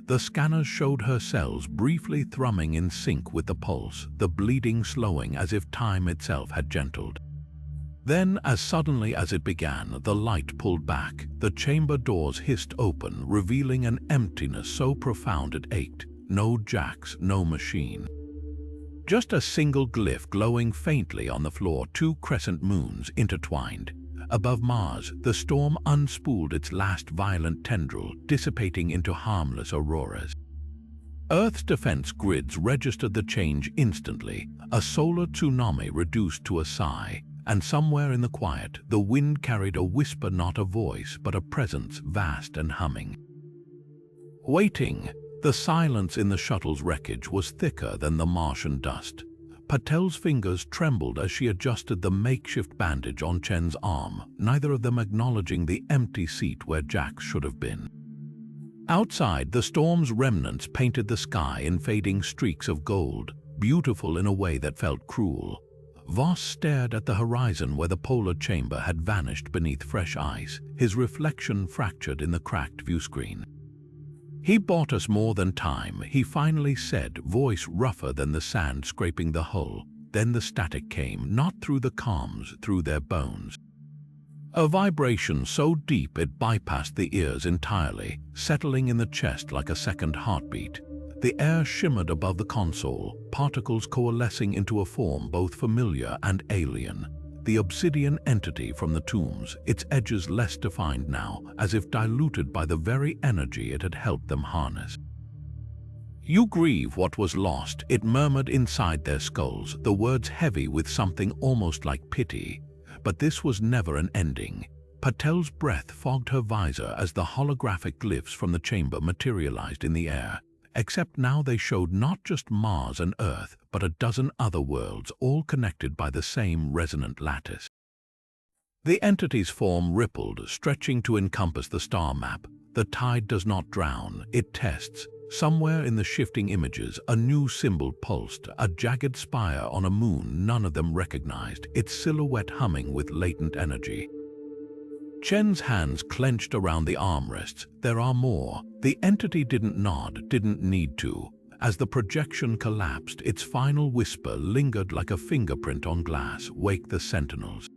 The scanners showed her cells briefly thrumming in sync with the pulse, the bleeding slowing as if time itself had gentled. Then, as suddenly as it began, the light pulled back, the chamber doors hissed open, revealing an emptiness so profound it ached. No Jax, no machine. Just a single glyph glowing faintly on the floor, two crescent moons intertwined. Above Mars, the storm unspooled its last violent tendril, dissipating into harmless auroras. Earth's defense grids registered the change instantly, a solar tsunami reduced to a sigh, and somewhere in the quiet, the wind carried a whisper, not a voice, but a presence vast and humming. Waiting. The silence in the shuttle's wreckage was thicker than the Martian dust. Patel's fingers trembled as she adjusted the makeshift bandage on Chen's arm, neither of them acknowledging the empty seat where Jax should have been. Outside, the storm's remnants painted the sky in fading streaks of gold, beautiful in a way that felt cruel. Voss stared at the horizon where the polar chamber had vanished beneath fresh ice, his reflection fractured in the cracked viewscreen. "He bought us more than time," he finally said, voice rougher than the sand scraping the hull. Then the static came, not through the comms, through their bones. A vibration so deep it bypassed the ears entirely, settling in the chest like a second heartbeat. The air shimmered above the console, particles coalescing into a form both familiar and alien. The obsidian entity from the tombs, its edges less defined now, as if diluted by the very energy it had helped them harness. "You grieve what was lost," it murmured inside their skulls, the words heavy with something almost like pity. But this was never an ending. Patel's breath fogged her visor as the holographic glyphs from the chamber materialized in the air. Except now they showed not just Mars and Earth, but a dozen other worlds, all connected by the same resonant lattice. The entity's form rippled, stretching to encompass the star map. The tide does not drown, it tests. Somewhere in the shifting images, a new symbol pulsed, a jagged spire on a moon none of them recognized, its silhouette humming with latent energy. Chen's hands clenched around the armrests. "There are more." The entity didn't nod, didn't need to. As the projection collapsed, its final whisper lingered like a fingerprint on glass. "Wake the sentinels."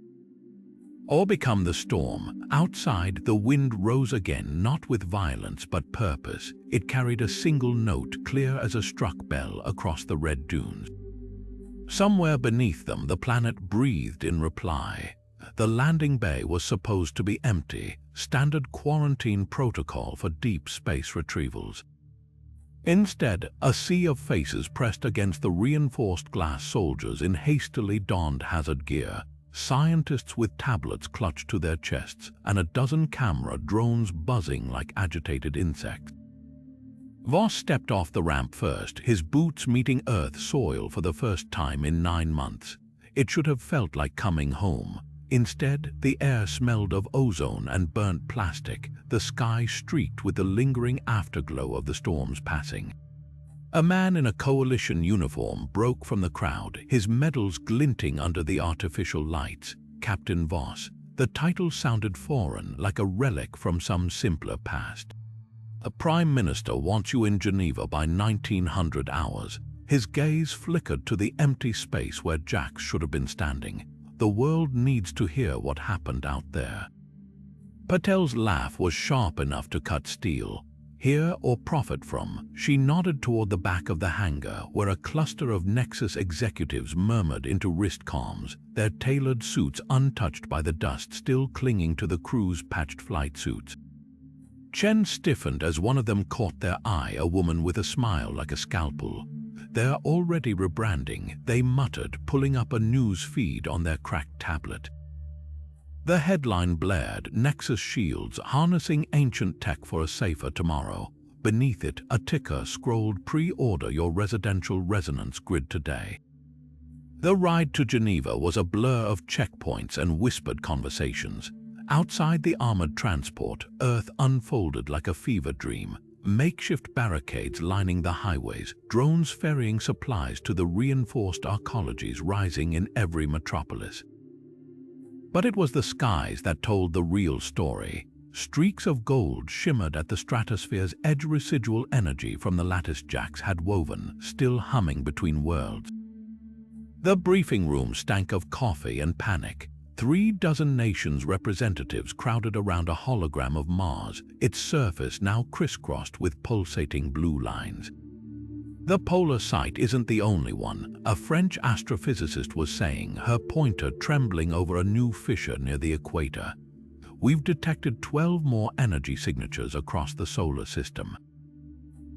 Or become the storm. Outside, the wind rose again, not with violence but purpose. It carried a single note, clear as a struck bell, across the red dunes. Somewhere beneath them, the planet breathed in reply. The landing bay was supposed to be empty, standard quarantine protocol for deep space retrievals. Instead, a sea of faces pressed against the reinforced glass, soldiers in hastily donned hazard gear, scientists with tablets clutched to their chests, and a dozen camera drones buzzing like agitated insects. Voss stepped off the ramp first, his boots meeting Earth soil for the first time in 9 months. It should have felt like coming home. Instead, the air smelled of ozone and burnt plastic, the sky streaked with the lingering afterglow of the storm's passing. A man in a coalition uniform broke from the crowd, his medals glinting under the artificial lights. Captain Voss. The title sounded foreign, like a relic from some simpler past. "The Prime Minister wants you in Geneva by 1900 hours. His gaze flickered to the empty space where Jax should have been standing. "The world needs to hear what happened out there." Patel's laugh was sharp enough to cut steel. "Hear or profit from?" She nodded toward the back of the hangar, where a cluster of Nexus executives murmured into wrist comms, their tailored suits untouched by the dust still clinging to the crew's patched flight suits. Chen stiffened as one of them caught their eye, a woman with a smile like a scalpel. "They're already rebranding," they muttered, pulling up a news feed on their cracked tablet. The headline blared, "Nexus Shields, harnessing ancient tech for a safer tomorrow." Beneath it, a ticker scrolled, "Pre-order your residential resonance grid today." The ride to Geneva was a blur of checkpoints and whispered conversations. Outside the armored transport, Earth unfolded like a fever dream. Makeshift barricades lining the highways, drones ferrying supplies to the reinforced arcologies rising in every metropolis. But it was the skies that told the real story. Streaks of gold shimmered at the stratosphere's edge, residual energy from the lattice Jax had woven, still humming between worlds. The briefing room stank of coffee and panic. 36 nations' representatives crowded around a hologram of Mars, its surface now crisscrossed with pulsating blue lines. "The polar site isn't the only one," a French astrophysicist was saying, her pointer trembling over a new fissure near the equator. "We've detected 12 more energy signatures across the solar system."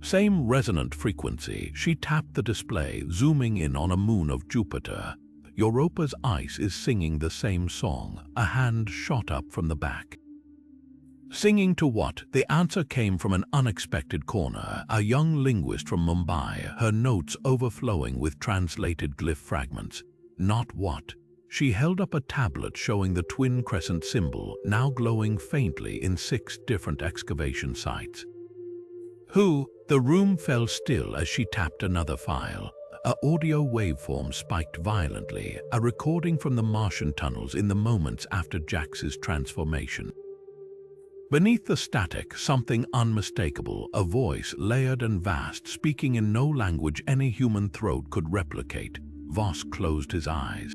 Same resonant frequency. She tapped the display, zooming in on a moon of Jupiter. Europa's ice is singing the same song. A hand shot up from the back. Singing to what? The answer came from an unexpected corner, a young linguist from Mumbai, her notes overflowing with translated glyph fragments. Not what? She held up a tablet showing the twin crescent symbol, now glowing faintly in 6 different excavation sites. "Who?" The room fell still as she tapped another file. A audio waveform spiked violently, a recording from the Martian tunnels in the moments after Jax's transformation. Beneath the static, something unmistakable, a voice layered and vast, speaking in no language any human throat could replicate. Voss closed his eyes.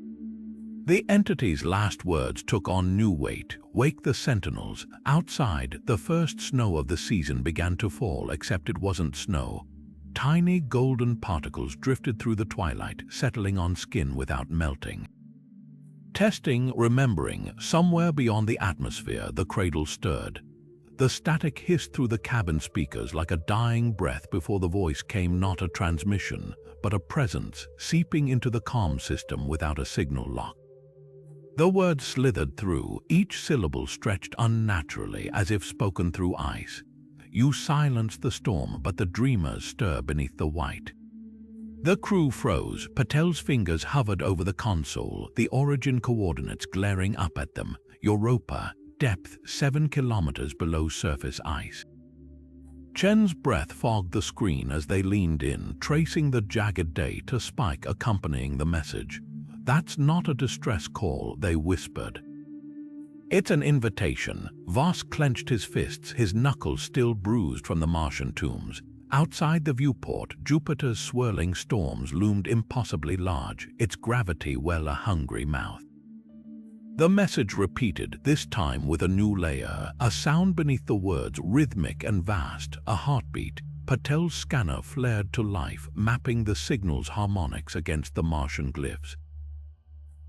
The entity's last words took on new weight. Wake the sentinels. Outside, the first snow of the season began to fall, except it wasn't snow. Tiny golden particles drifted through the twilight, settling on skin without melting. Testing, remembering, somewhere beyond the atmosphere, the cradle stirred. The static hissed through the cabin speakers like a dying breath before the voice came, not a transmission, but a presence, seeping into the comm system without a signal lock. The words slithered through, each syllable stretched unnaturally as if spoken through ice. You silence the storm, but the dreamers stir beneath the white. The crew froze. Patel's fingers hovered over the console, the origin coordinates glaring up at them. Europa, depth 7 kilometers below surface ice. Chen's breath fogged the screen as they leaned in, tracing the jagged date, a spike accompanying the message. That's not a distress call, they whispered. It's an invitation. Voss clenched his fists, his knuckles still bruised from the Martian tombs. Outside the viewport, Jupiter's swirling storms loomed impossibly large, its gravity well a hungry mouth. The message repeated, this time with a new layer, a sound beneath the words, rhythmic and vast, a heartbeat. Patel's scanner flared to life, mapping the signal's harmonics against the Martian glyphs.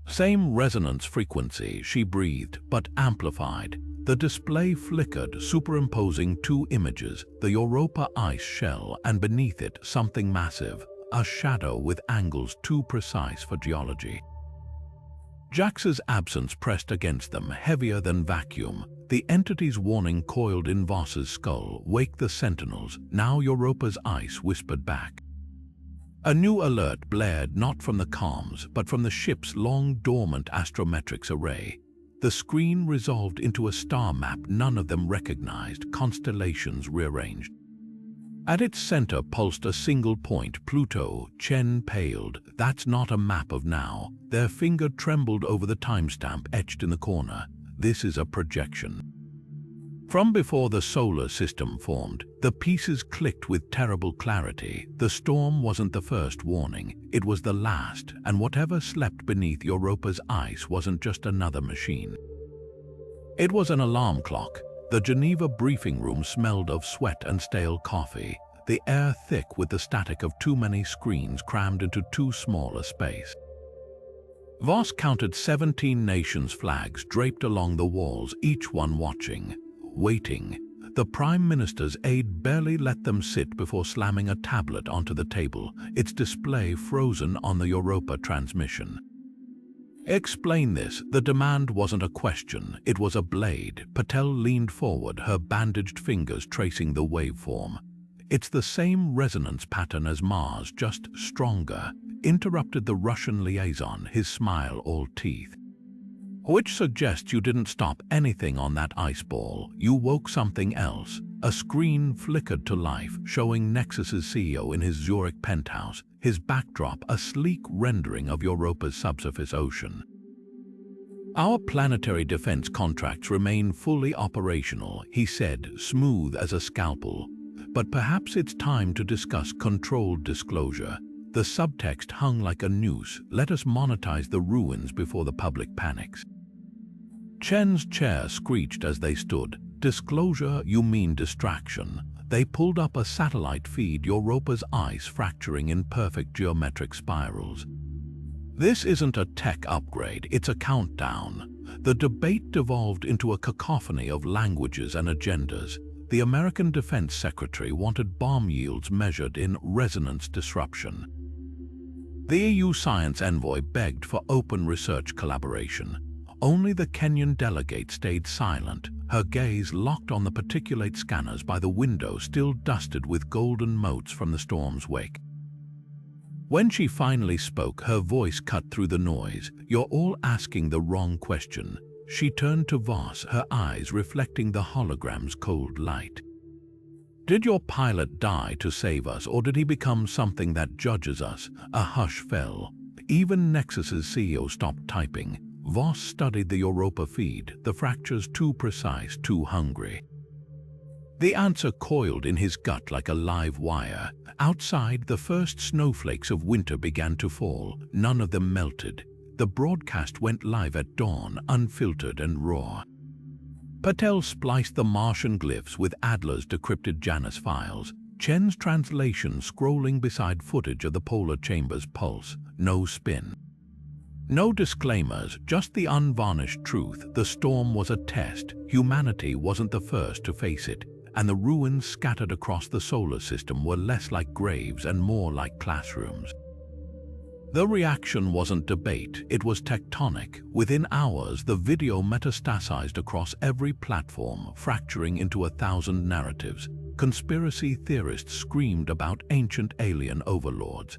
Same resonance frequency, she breathed, but amplified. The display flickered, superimposing two images, the Europa ice shell and beneath it something massive, a shadow with angles too precise for geology. Jax's absence pressed against them, heavier than vacuum. The entity's warning coiled in Voss's skull. Wake the sentinels. Now Europa's ice whispered back. A new alert blared not from the comms, but from the ship's long-dormant astrometrics array. The screen resolved into a star map none of them recognized, constellations rearranged. At its center pulsed a single point, Pluto. Chen paled. That's not a map of now. Their finger trembled over the timestamp etched in the corner. This is a projection. From before the solar system formed, the pieces clicked with terrible clarity. The storm wasn't the first warning, it was the last, and whatever slept beneath Europa's ice wasn't just another machine. It was an alarm clock. The Geneva briefing room smelled of sweat and stale coffee, the air thick with the static of too many screens crammed into too small a space. Voss counted 17 nations' flags draped along the walls, each one watching. Waiting. The Prime Minister's aide barely let them sit before slamming a tablet onto the table, its display frozen on the Europa transmission. Explain this. The demand wasn't a question, it was a blade. Patel leaned forward, her bandaged fingers tracing the waveform. It's the same resonance pattern as Mars, just stronger, interrupted the Russian liaison, his smile all teeth. Which suggests you didn't stop anything on that ice ball. You woke something else. A screen flickered to life, showing Nexus's CEO in his Zurich penthouse, his backdrop a sleek rendering of Europa's subsurface ocean. Our planetary defense contracts remain fully operational, he said, smooth as a scalpel. But perhaps it's time to discuss controlled disclosure. The subtext hung like a noose. Let us monetize the ruins before the public panics. Chen's chair screeched as they stood. Disclosure, you mean distraction. They pulled up a satellite feed, Europa's ice fracturing in perfect geometric spirals. This isn't a tech upgrade, it's a countdown. The debate devolved into a cacophony of languages and agendas. The American Defense Secretary wanted bomb yields measured in resonance disruption. The EU science envoy begged for open research collaboration. Only the Kenyan delegate stayed silent, her gaze locked on the particulate scanners by the window still dusted with golden motes from the storm's wake. When she finally spoke, her voice cut through the noise. You're all asking the wrong question. She turned to Voss, her eyes reflecting the hologram's cold light. Did your pilot die to save us, or did he become something that judges us? A hush fell. Even Nexus's CEO stopped typing. Voss studied the Europa feed, the fractures too precise, too hungry. The answer coiled in his gut like a live wire. Outside, the first snowflakes of winter began to fall. None of them melted. The broadcast went live at dawn, unfiltered and raw. Patel spliced the Martian glyphs with Adler's decrypted Janus files, Chen's translation scrolling beside footage of the polar chamber's pulse. No spin. No disclaimers, just the unvarnished truth. The storm was a test. Humanity wasn't the first to face it, and the ruins scattered across the solar system were less like graves and more like classrooms. The reaction wasn't debate, it was tectonic. Within hours, the video metastasized across every platform, fracturing into 1,000 narratives. Conspiracy theorists screamed about ancient alien overlords.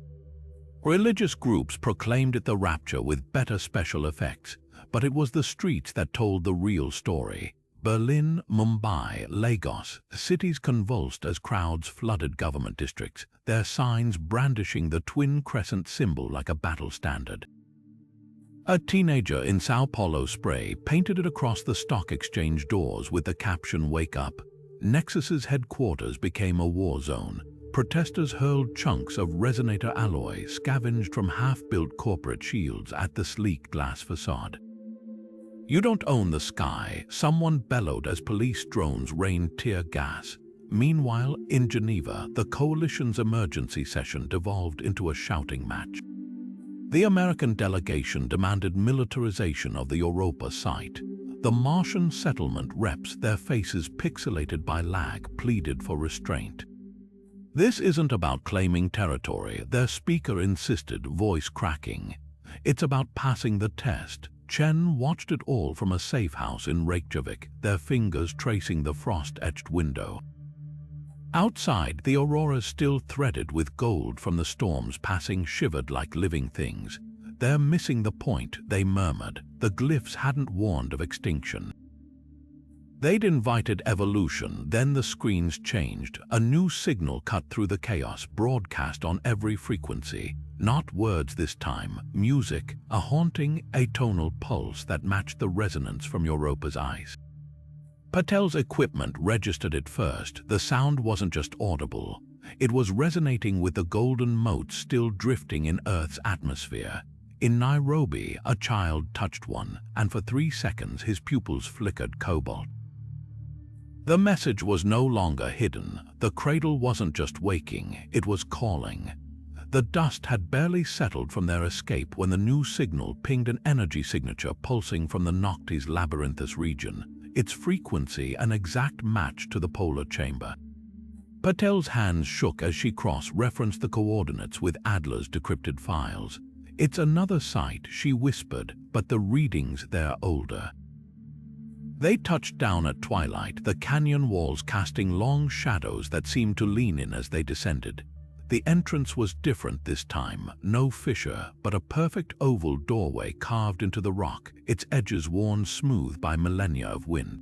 Religious groups proclaimed it the rapture with better special effects, but it was the streets that told the real story. Berlin, Mumbai, Lagos, cities convulsed as crowds flooded government districts, their signs brandishing the twin crescent symbol like a battle standard. A teenager in Sao Paulo spray painted it across the stock exchange doors with the caption "Wake Up." Nexus's headquarters became a war zone. Protesters hurled chunks of resonator alloy scavenged from half-built corporate shields at the sleek glass facade. "You don't own the sky," someone bellowed as police drones rained tear gas. Meanwhile, in Geneva, the coalition's emergency session devolved into a shouting match. The American delegation demanded militarization of the Europa site. The Martian settlement reps, their faces pixelated by lag, pleaded for restraint. "This isn't about claiming territory," their speaker insisted, voice cracking. "It's about passing the test." Chen watched it all from a safe house in Reykjavik, their fingers tracing the frost-etched window. Outside, the auroras still threaded with gold from the storm's passing shivered like living things. "They're missing the point," they murmured. The glyphs hadn't warned of extinction. They'd invited evolution, then the screens changed. A new signal cut through the chaos, broadcast on every frequency. Not words this time, music, a haunting, atonal pulse that matched the resonance from Europa's ice. Patel's equipment registered it first. The sound wasn't just audible. It was resonating with the golden motes still drifting in Earth's atmosphere. In Nairobi, a child touched one, and for 3 seconds his pupils flickered cobalt. The message was no longer hidden. The cradle wasn't just waking, it was calling. The dust had barely settled from their escape when the new signal pinged an energy signature pulsing from the Noctis labyrinthus region, its frequency an exact match to the polar chamber. Patel's hands shook as she cross-referenced the coordinates with Adler's decrypted files. "It's another site," she whispered, "but the readings there older." They touched down at twilight, the canyon walls casting long shadows that seemed to lean in as they descended. The entrance was different this time, no fissure, but a perfect oval doorway carved into the rock, its edges worn smooth by millennia of wind.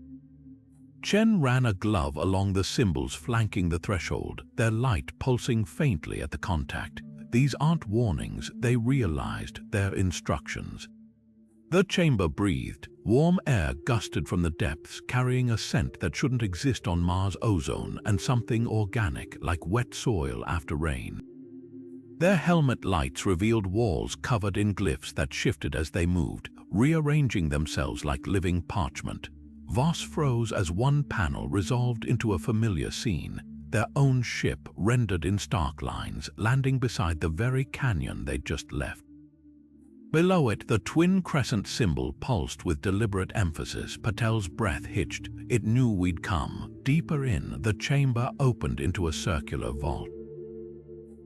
Chen ran a glove along the symbols flanking the threshold, their light pulsing faintly at the contact. These aren't warnings, they realized, they're instructions. The chamber breathed. Warm air gusted from the depths, carrying a scent that shouldn't exist on Mars' ozone and something organic, like wet soil after rain. Their helmet lights revealed walls covered in glyphs that shifted as they moved, rearranging themselves like living parchment. Voss froze as one panel resolved into a familiar scene, their own ship rendered in stark lines, landing beside the very canyon they'd just left. Below it, the twin crescent symbol pulsed with deliberate emphasis. Patel's breath hitched. It knew we'd come. Deeper in, the chamber opened into a circular vault.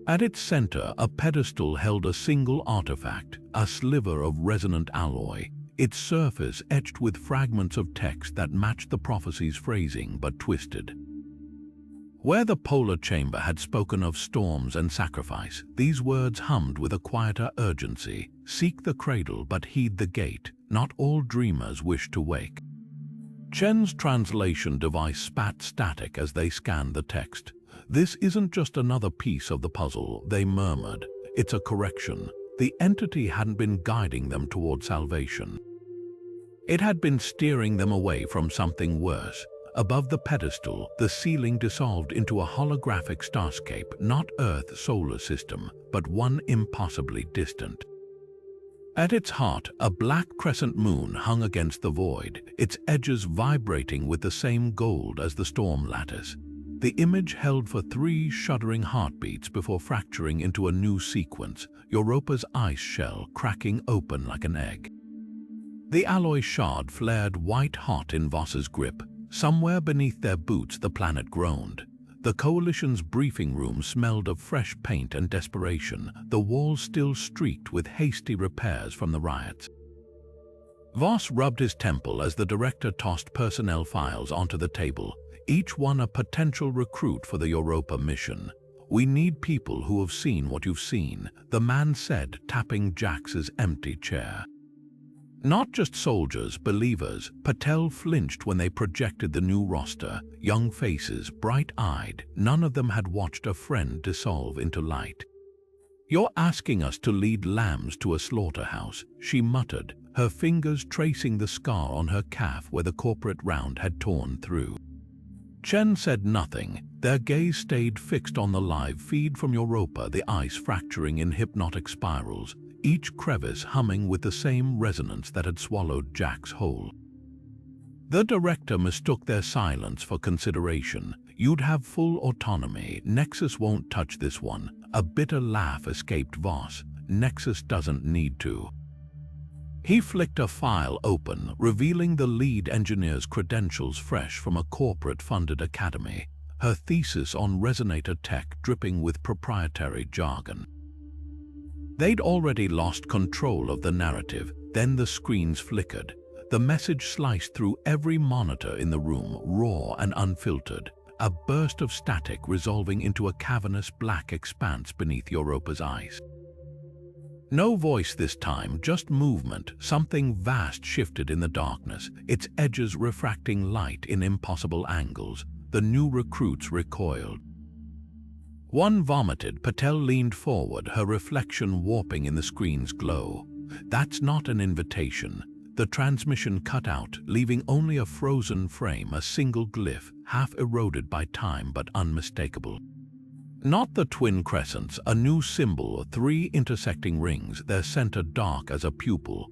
At its center, a pedestal held a single artifact, a sliver of resonant alloy, its surface etched with fragments of text that matched the prophecy's phrasing but twisted. Where the polar chamber had spoken of storms and sacrifice, these words hummed with a quieter urgency. "Seek the cradle but heed the gate. Not all dreamers wish to wake." Chen's translation device spat static as they scanned the text. "This isn't just another piece of the puzzle," they murmured. "It's a correction." The entity hadn't been guiding them toward salvation. It had been steering them away from something worse. Above the pedestal, the ceiling dissolved into a holographic starscape, not Earth's solar system, but one impossibly distant. At its heart, a black crescent moon hung against the void, its edges vibrating with the same gold as the storm lattice. The image held for 3 shuddering heartbeats before fracturing into a new sequence, Europa's ice shell cracking open like an egg. The alloy shard flared white-hot in Voss's grip. Somewhere beneath their boots the planet groaned. The Coalition's briefing room smelled of fresh paint and desperation, the walls still streaked with hasty repairs from the riots. Voss rubbed his temple as the director tossed personnel files onto the table, each one a potential recruit for the Europa mission. "We need people who have seen what you've seen," the man said, tapping Jax's empty chair. Not just soldiers, believers. Patel flinched when they projected the new roster. Young faces, bright-eyed, none of them had watched a friend dissolve into light. "You're asking us to lead lambs to a slaughterhouse," she muttered, her fingers tracing the scar on her calf where the corporate round had torn through. Chen said nothing. Their gaze stayed fixed on the live feed from Europa, the ice fracturing in hypnotic spirals, each crevice humming with the same resonance that had swallowed Jax whole. The director mistook their silence for consideration. "You'd have full autonomy. Nexus won't touch this one." A bitter laugh escaped Voss. "Nexus doesn't need to." He flicked a file open, revealing the lead engineer's credentials fresh from a corporate-funded academy, her thesis on resonator tech dripping with proprietary jargon. They'd already lost control of the narrative. Then the screens flickered. The message sliced through every monitor in the room, raw and unfiltered, a burst of static resolving into a cavernous black expanse beneath Europa's ice. No voice this time, just movement. Something vast shifted in the darkness, its edges refracting light in impossible angles. The new recruits recoiled. One vomited. Patel leaned forward, her reflection warping in the screen's glow. "That's not an invitation." The transmission cut out, leaving only a frozen frame, a single glyph, half eroded by time but unmistakable. Not the twin crescents, a new symbol, 3 intersecting rings, their center dark as a pupil.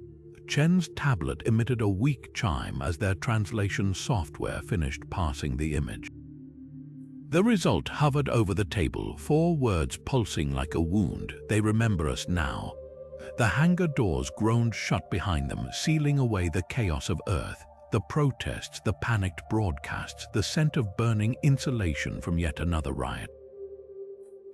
Chen's tablet emitted a weak chime as their translation software finished parsing the image. The result hovered over the table, 4 words pulsing like a wound. "They remember us now." The hangar doors groaned shut behind them, sealing away the chaos of Earth. The protests, the panicked broadcasts, the scent of burning insulation from yet another riot.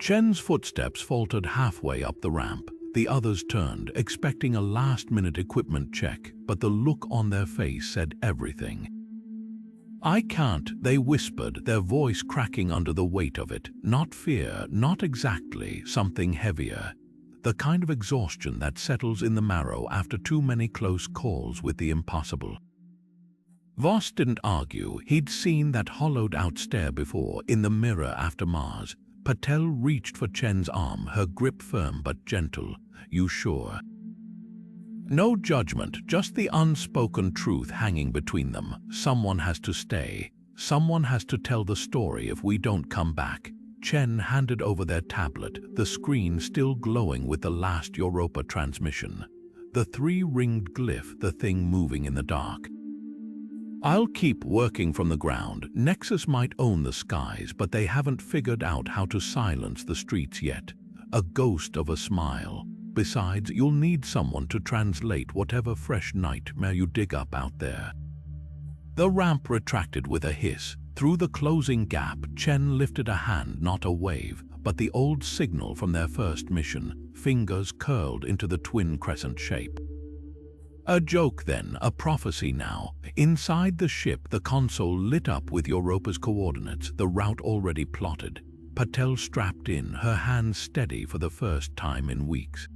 Chen's footsteps faltered halfway up the ramp. The others turned, expecting a last-minute equipment check, but the look on their face said everything. "I can't," they whispered, their voice cracking under the weight of it. Not fear, not exactly, something heavier. The kind of exhaustion that settles in the marrow after too many close calls with the impossible. Voss didn't argue. He'd seen that hollowed-out stare before, in the mirror after Mars. Patel reached for Chen's arm, her grip firm but gentle. "You sure?" No judgment, just the unspoken truth hanging between them. Someone has to stay. Someone has to tell the story if we don't come back. Chen handed over their tablet, the screen still glowing with the last Europa transmission. The 3-ringed glyph, the thing moving in the dark. "I'll keep working from the ground. Nexus might own the skies, but they haven't figured out how to silence the streets yet." A ghost of a smile. "Besides, you'll need someone to translate whatever fresh nightmare you dig up out there." The ramp retracted with a hiss. Through the closing gap, Chen lifted a hand, not a wave, but the old signal from their first mission, fingers curled into the twin crescent shape. A joke then, a prophecy now. Inside the ship, the console lit up with Europa's coordinates, the route already plotted. Patel strapped in, her hands steady for the first time in weeks.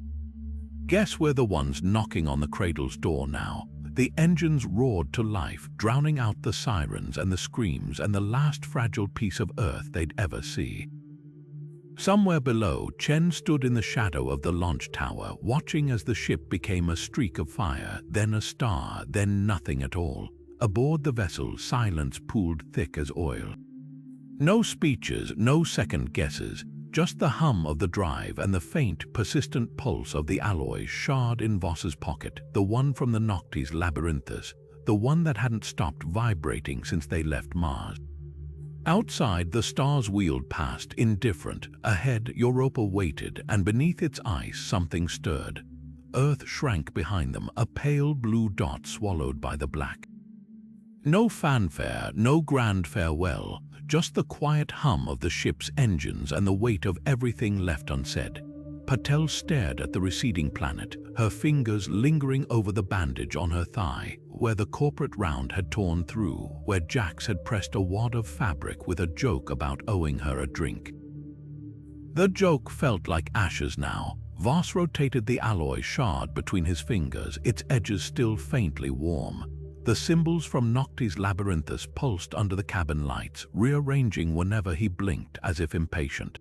"Guess we're the ones knocking on the cradle's door now." The engines roared to life, drowning out the sirens and the screams and the last fragile piece of Earth they'd ever see. Somewhere below, Chen stood in the shadow of the launch tower, watching as the ship became a streak of fire, then a star, then nothing at all. Aboard the vessel, silence pooled thick as oil. No speeches, no second guesses, just the hum of the drive and the faint, persistent pulse of the alloy shard in Voss's pocket, the one from the Noctis Labyrinthus, the one that hadn't stopped vibrating since they left Mars. Outside, the stars wheeled past, indifferent. Ahead, Europa waited, and beneath its ice something stirred. Earth shrank behind them, a pale blue dot swallowed by the black. No fanfare, no grand farewell, just the quiet hum of the ship's engines and the weight of everything left unsaid. Patel stared at the receding planet, her fingers lingering over the bandage on her thigh, where the corporate round had torn through, where Jax had pressed a wad of fabric with a joke about owing her a drink. The joke felt like ashes now. Voss rotated the alloy shard between his fingers, its edges still faintly warm. The symbols from Noctis Labyrinthus pulsed under the cabin lights, rearranging whenever he blinked as if impatient.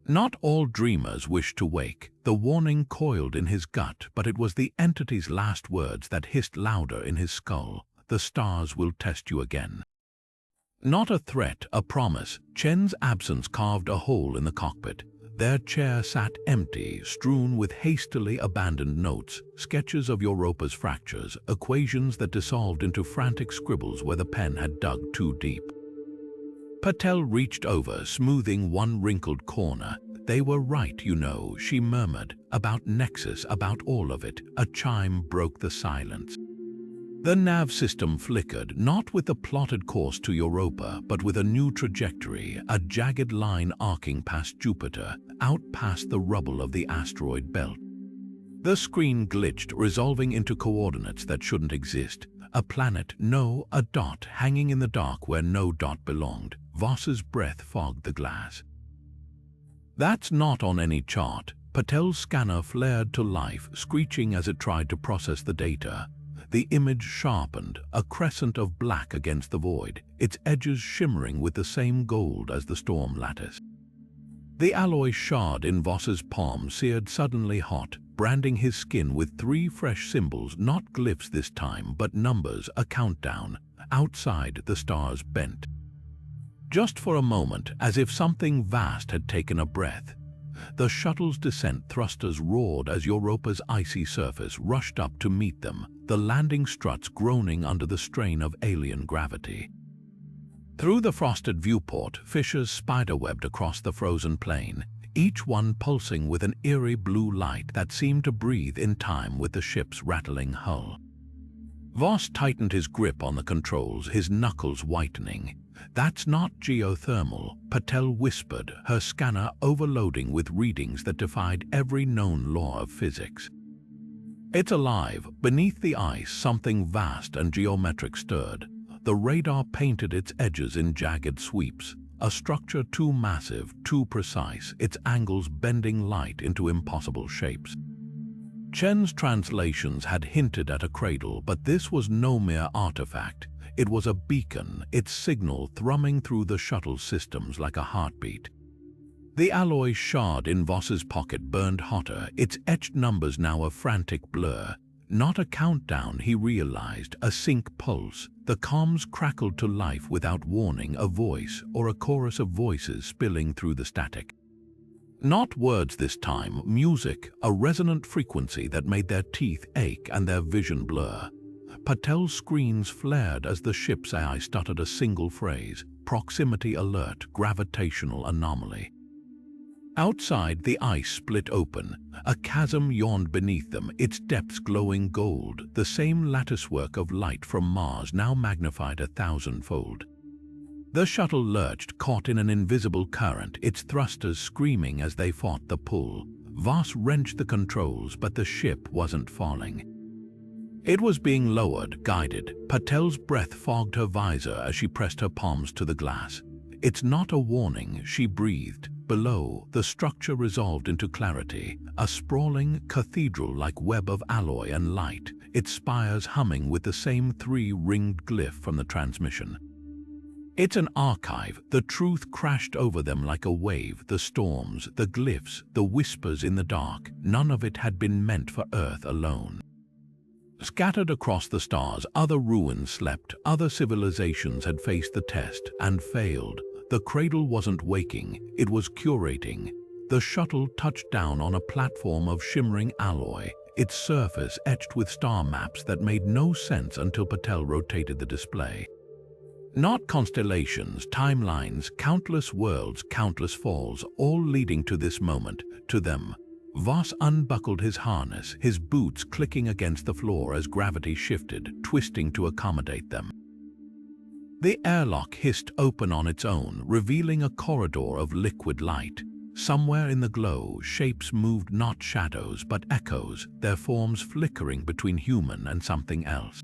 Not all dreamers wish to wake. The warning coiled in his gut, but it was the entity's last words that hissed louder in his skull. The stars will test you again. Not a threat, a promise. Chen's absence carved a hole in the cockpit. Their chair sat empty, strewn with hastily abandoned notes, sketches of Europa's fractures, equations that dissolved into frantic scribbles where the pen had dug too deep. Patel reached over, smoothing one wrinkled corner. They were right, you know, she murmured, about Nexus, about all of it. A chime broke the silence. The nav system flickered, not with the plotted course to Europa, but with a new trajectory, a jagged line arcing past Jupiter, out past the rubble of the asteroid belt. The screen glitched, resolving into coordinates that shouldn't exist. A planet, no, a dot hanging in the dark where no dot belonged. Voss's breath fogged the glass. That's not on any chart. Patel's scanner flared to life, screeching as it tried to process the data. The image sharpened, a crescent of black against the void, its edges shimmering with the same gold as the storm lattice. The alloy shard in Voss's palm seared suddenly hot, branding his skin with 3 fresh symbols, not glyphs this time, but numbers, a countdown. Outside, the stars bent. Just for a moment, as if something vast had taken a breath. The shuttle's descent thrusters roared as Europa's icy surface rushed up to meet them, the landing struts groaning under the strain of alien gravity. Through the frosted viewport, fissures spiderwebbed across the frozen plain, each one pulsing with an eerie blue light that seemed to breathe in time with the ship's rattling hull. Voss tightened his grip on the controls, his knuckles whitening. "That's not geothermal," Patel whispered, her scanner overloading with readings that defied every known law of physics. "It's alive." Beneath the ice, something vast and geometric stirred. The radar painted its edges in jagged sweeps, a structure too massive, too precise, its angles bending light into impossible shapes. Chen's translations had hinted at a cradle, but this was no mere artifact. It was a beacon, its signal thrumming through the shuttle systems like a heartbeat. The alloy shard in Voss's pocket burned hotter, its etched numbers now a frantic blur. Not a countdown, he realized, a sync pulse. The comms crackled to life without warning, a voice, or a chorus of voices spilling through the static. Not words this time, music, a resonant frequency that made their teeth ache and their vision blur. Patel's screens flared as the ship's AI stuttered a single phrase: proximity alert, gravitational anomaly. Outside, the ice split open. A chasm yawned beneath them, its depths glowing gold, the same latticework of light from Mars now magnified 1,000-fold. The shuttle lurched, caught in an invisible current, its thrusters screaming as they fought the pull. Voss wrenched the controls, but the ship wasn't falling. It was being lowered, guided. Patel's breath fogged her visor as she pressed her palms to the glass. "It's not a warning," she breathed. Below, the structure resolved into clarity, a sprawling, cathedral-like web of alloy and light, its spires humming with the same 3-ringed glyph from the transmission. "It's an archive." The truth crashed over them like a wave, the storms, the glyphs, the whispers in the dark. None of it had been meant for Earth alone. Scattered across the stars, other ruins slept, other civilizations had faced the test and failed. The cradle wasn't waking, it was curating. The shuttle touched down on a platform of shimmering alloy, its surface etched with star maps that made no sense until Patel rotated the display. Not constellations, timelines, countless worlds, countless falls, all leading to this moment, to them. Voss unbuckled his harness, his boots clicking against the floor as gravity shifted, twisting to accommodate them. The airlock hissed open on its own, revealing a corridor of liquid light. Somewhere in the glow, shapes moved, not shadows, but echoes, their forms flickering between human and something else.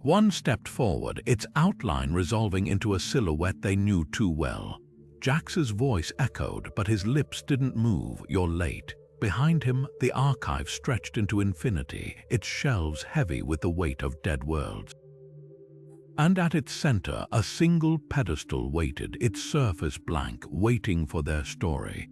One stepped forward, its outline resolving into a silhouette they knew too well. Jax's voice echoed, but his lips didn't move. "You're late." Behind him, the archive stretched into infinity, its shelves heavy with the weight of dead worlds. And at its center, a single pedestal waited, its surface blank, waiting for their story.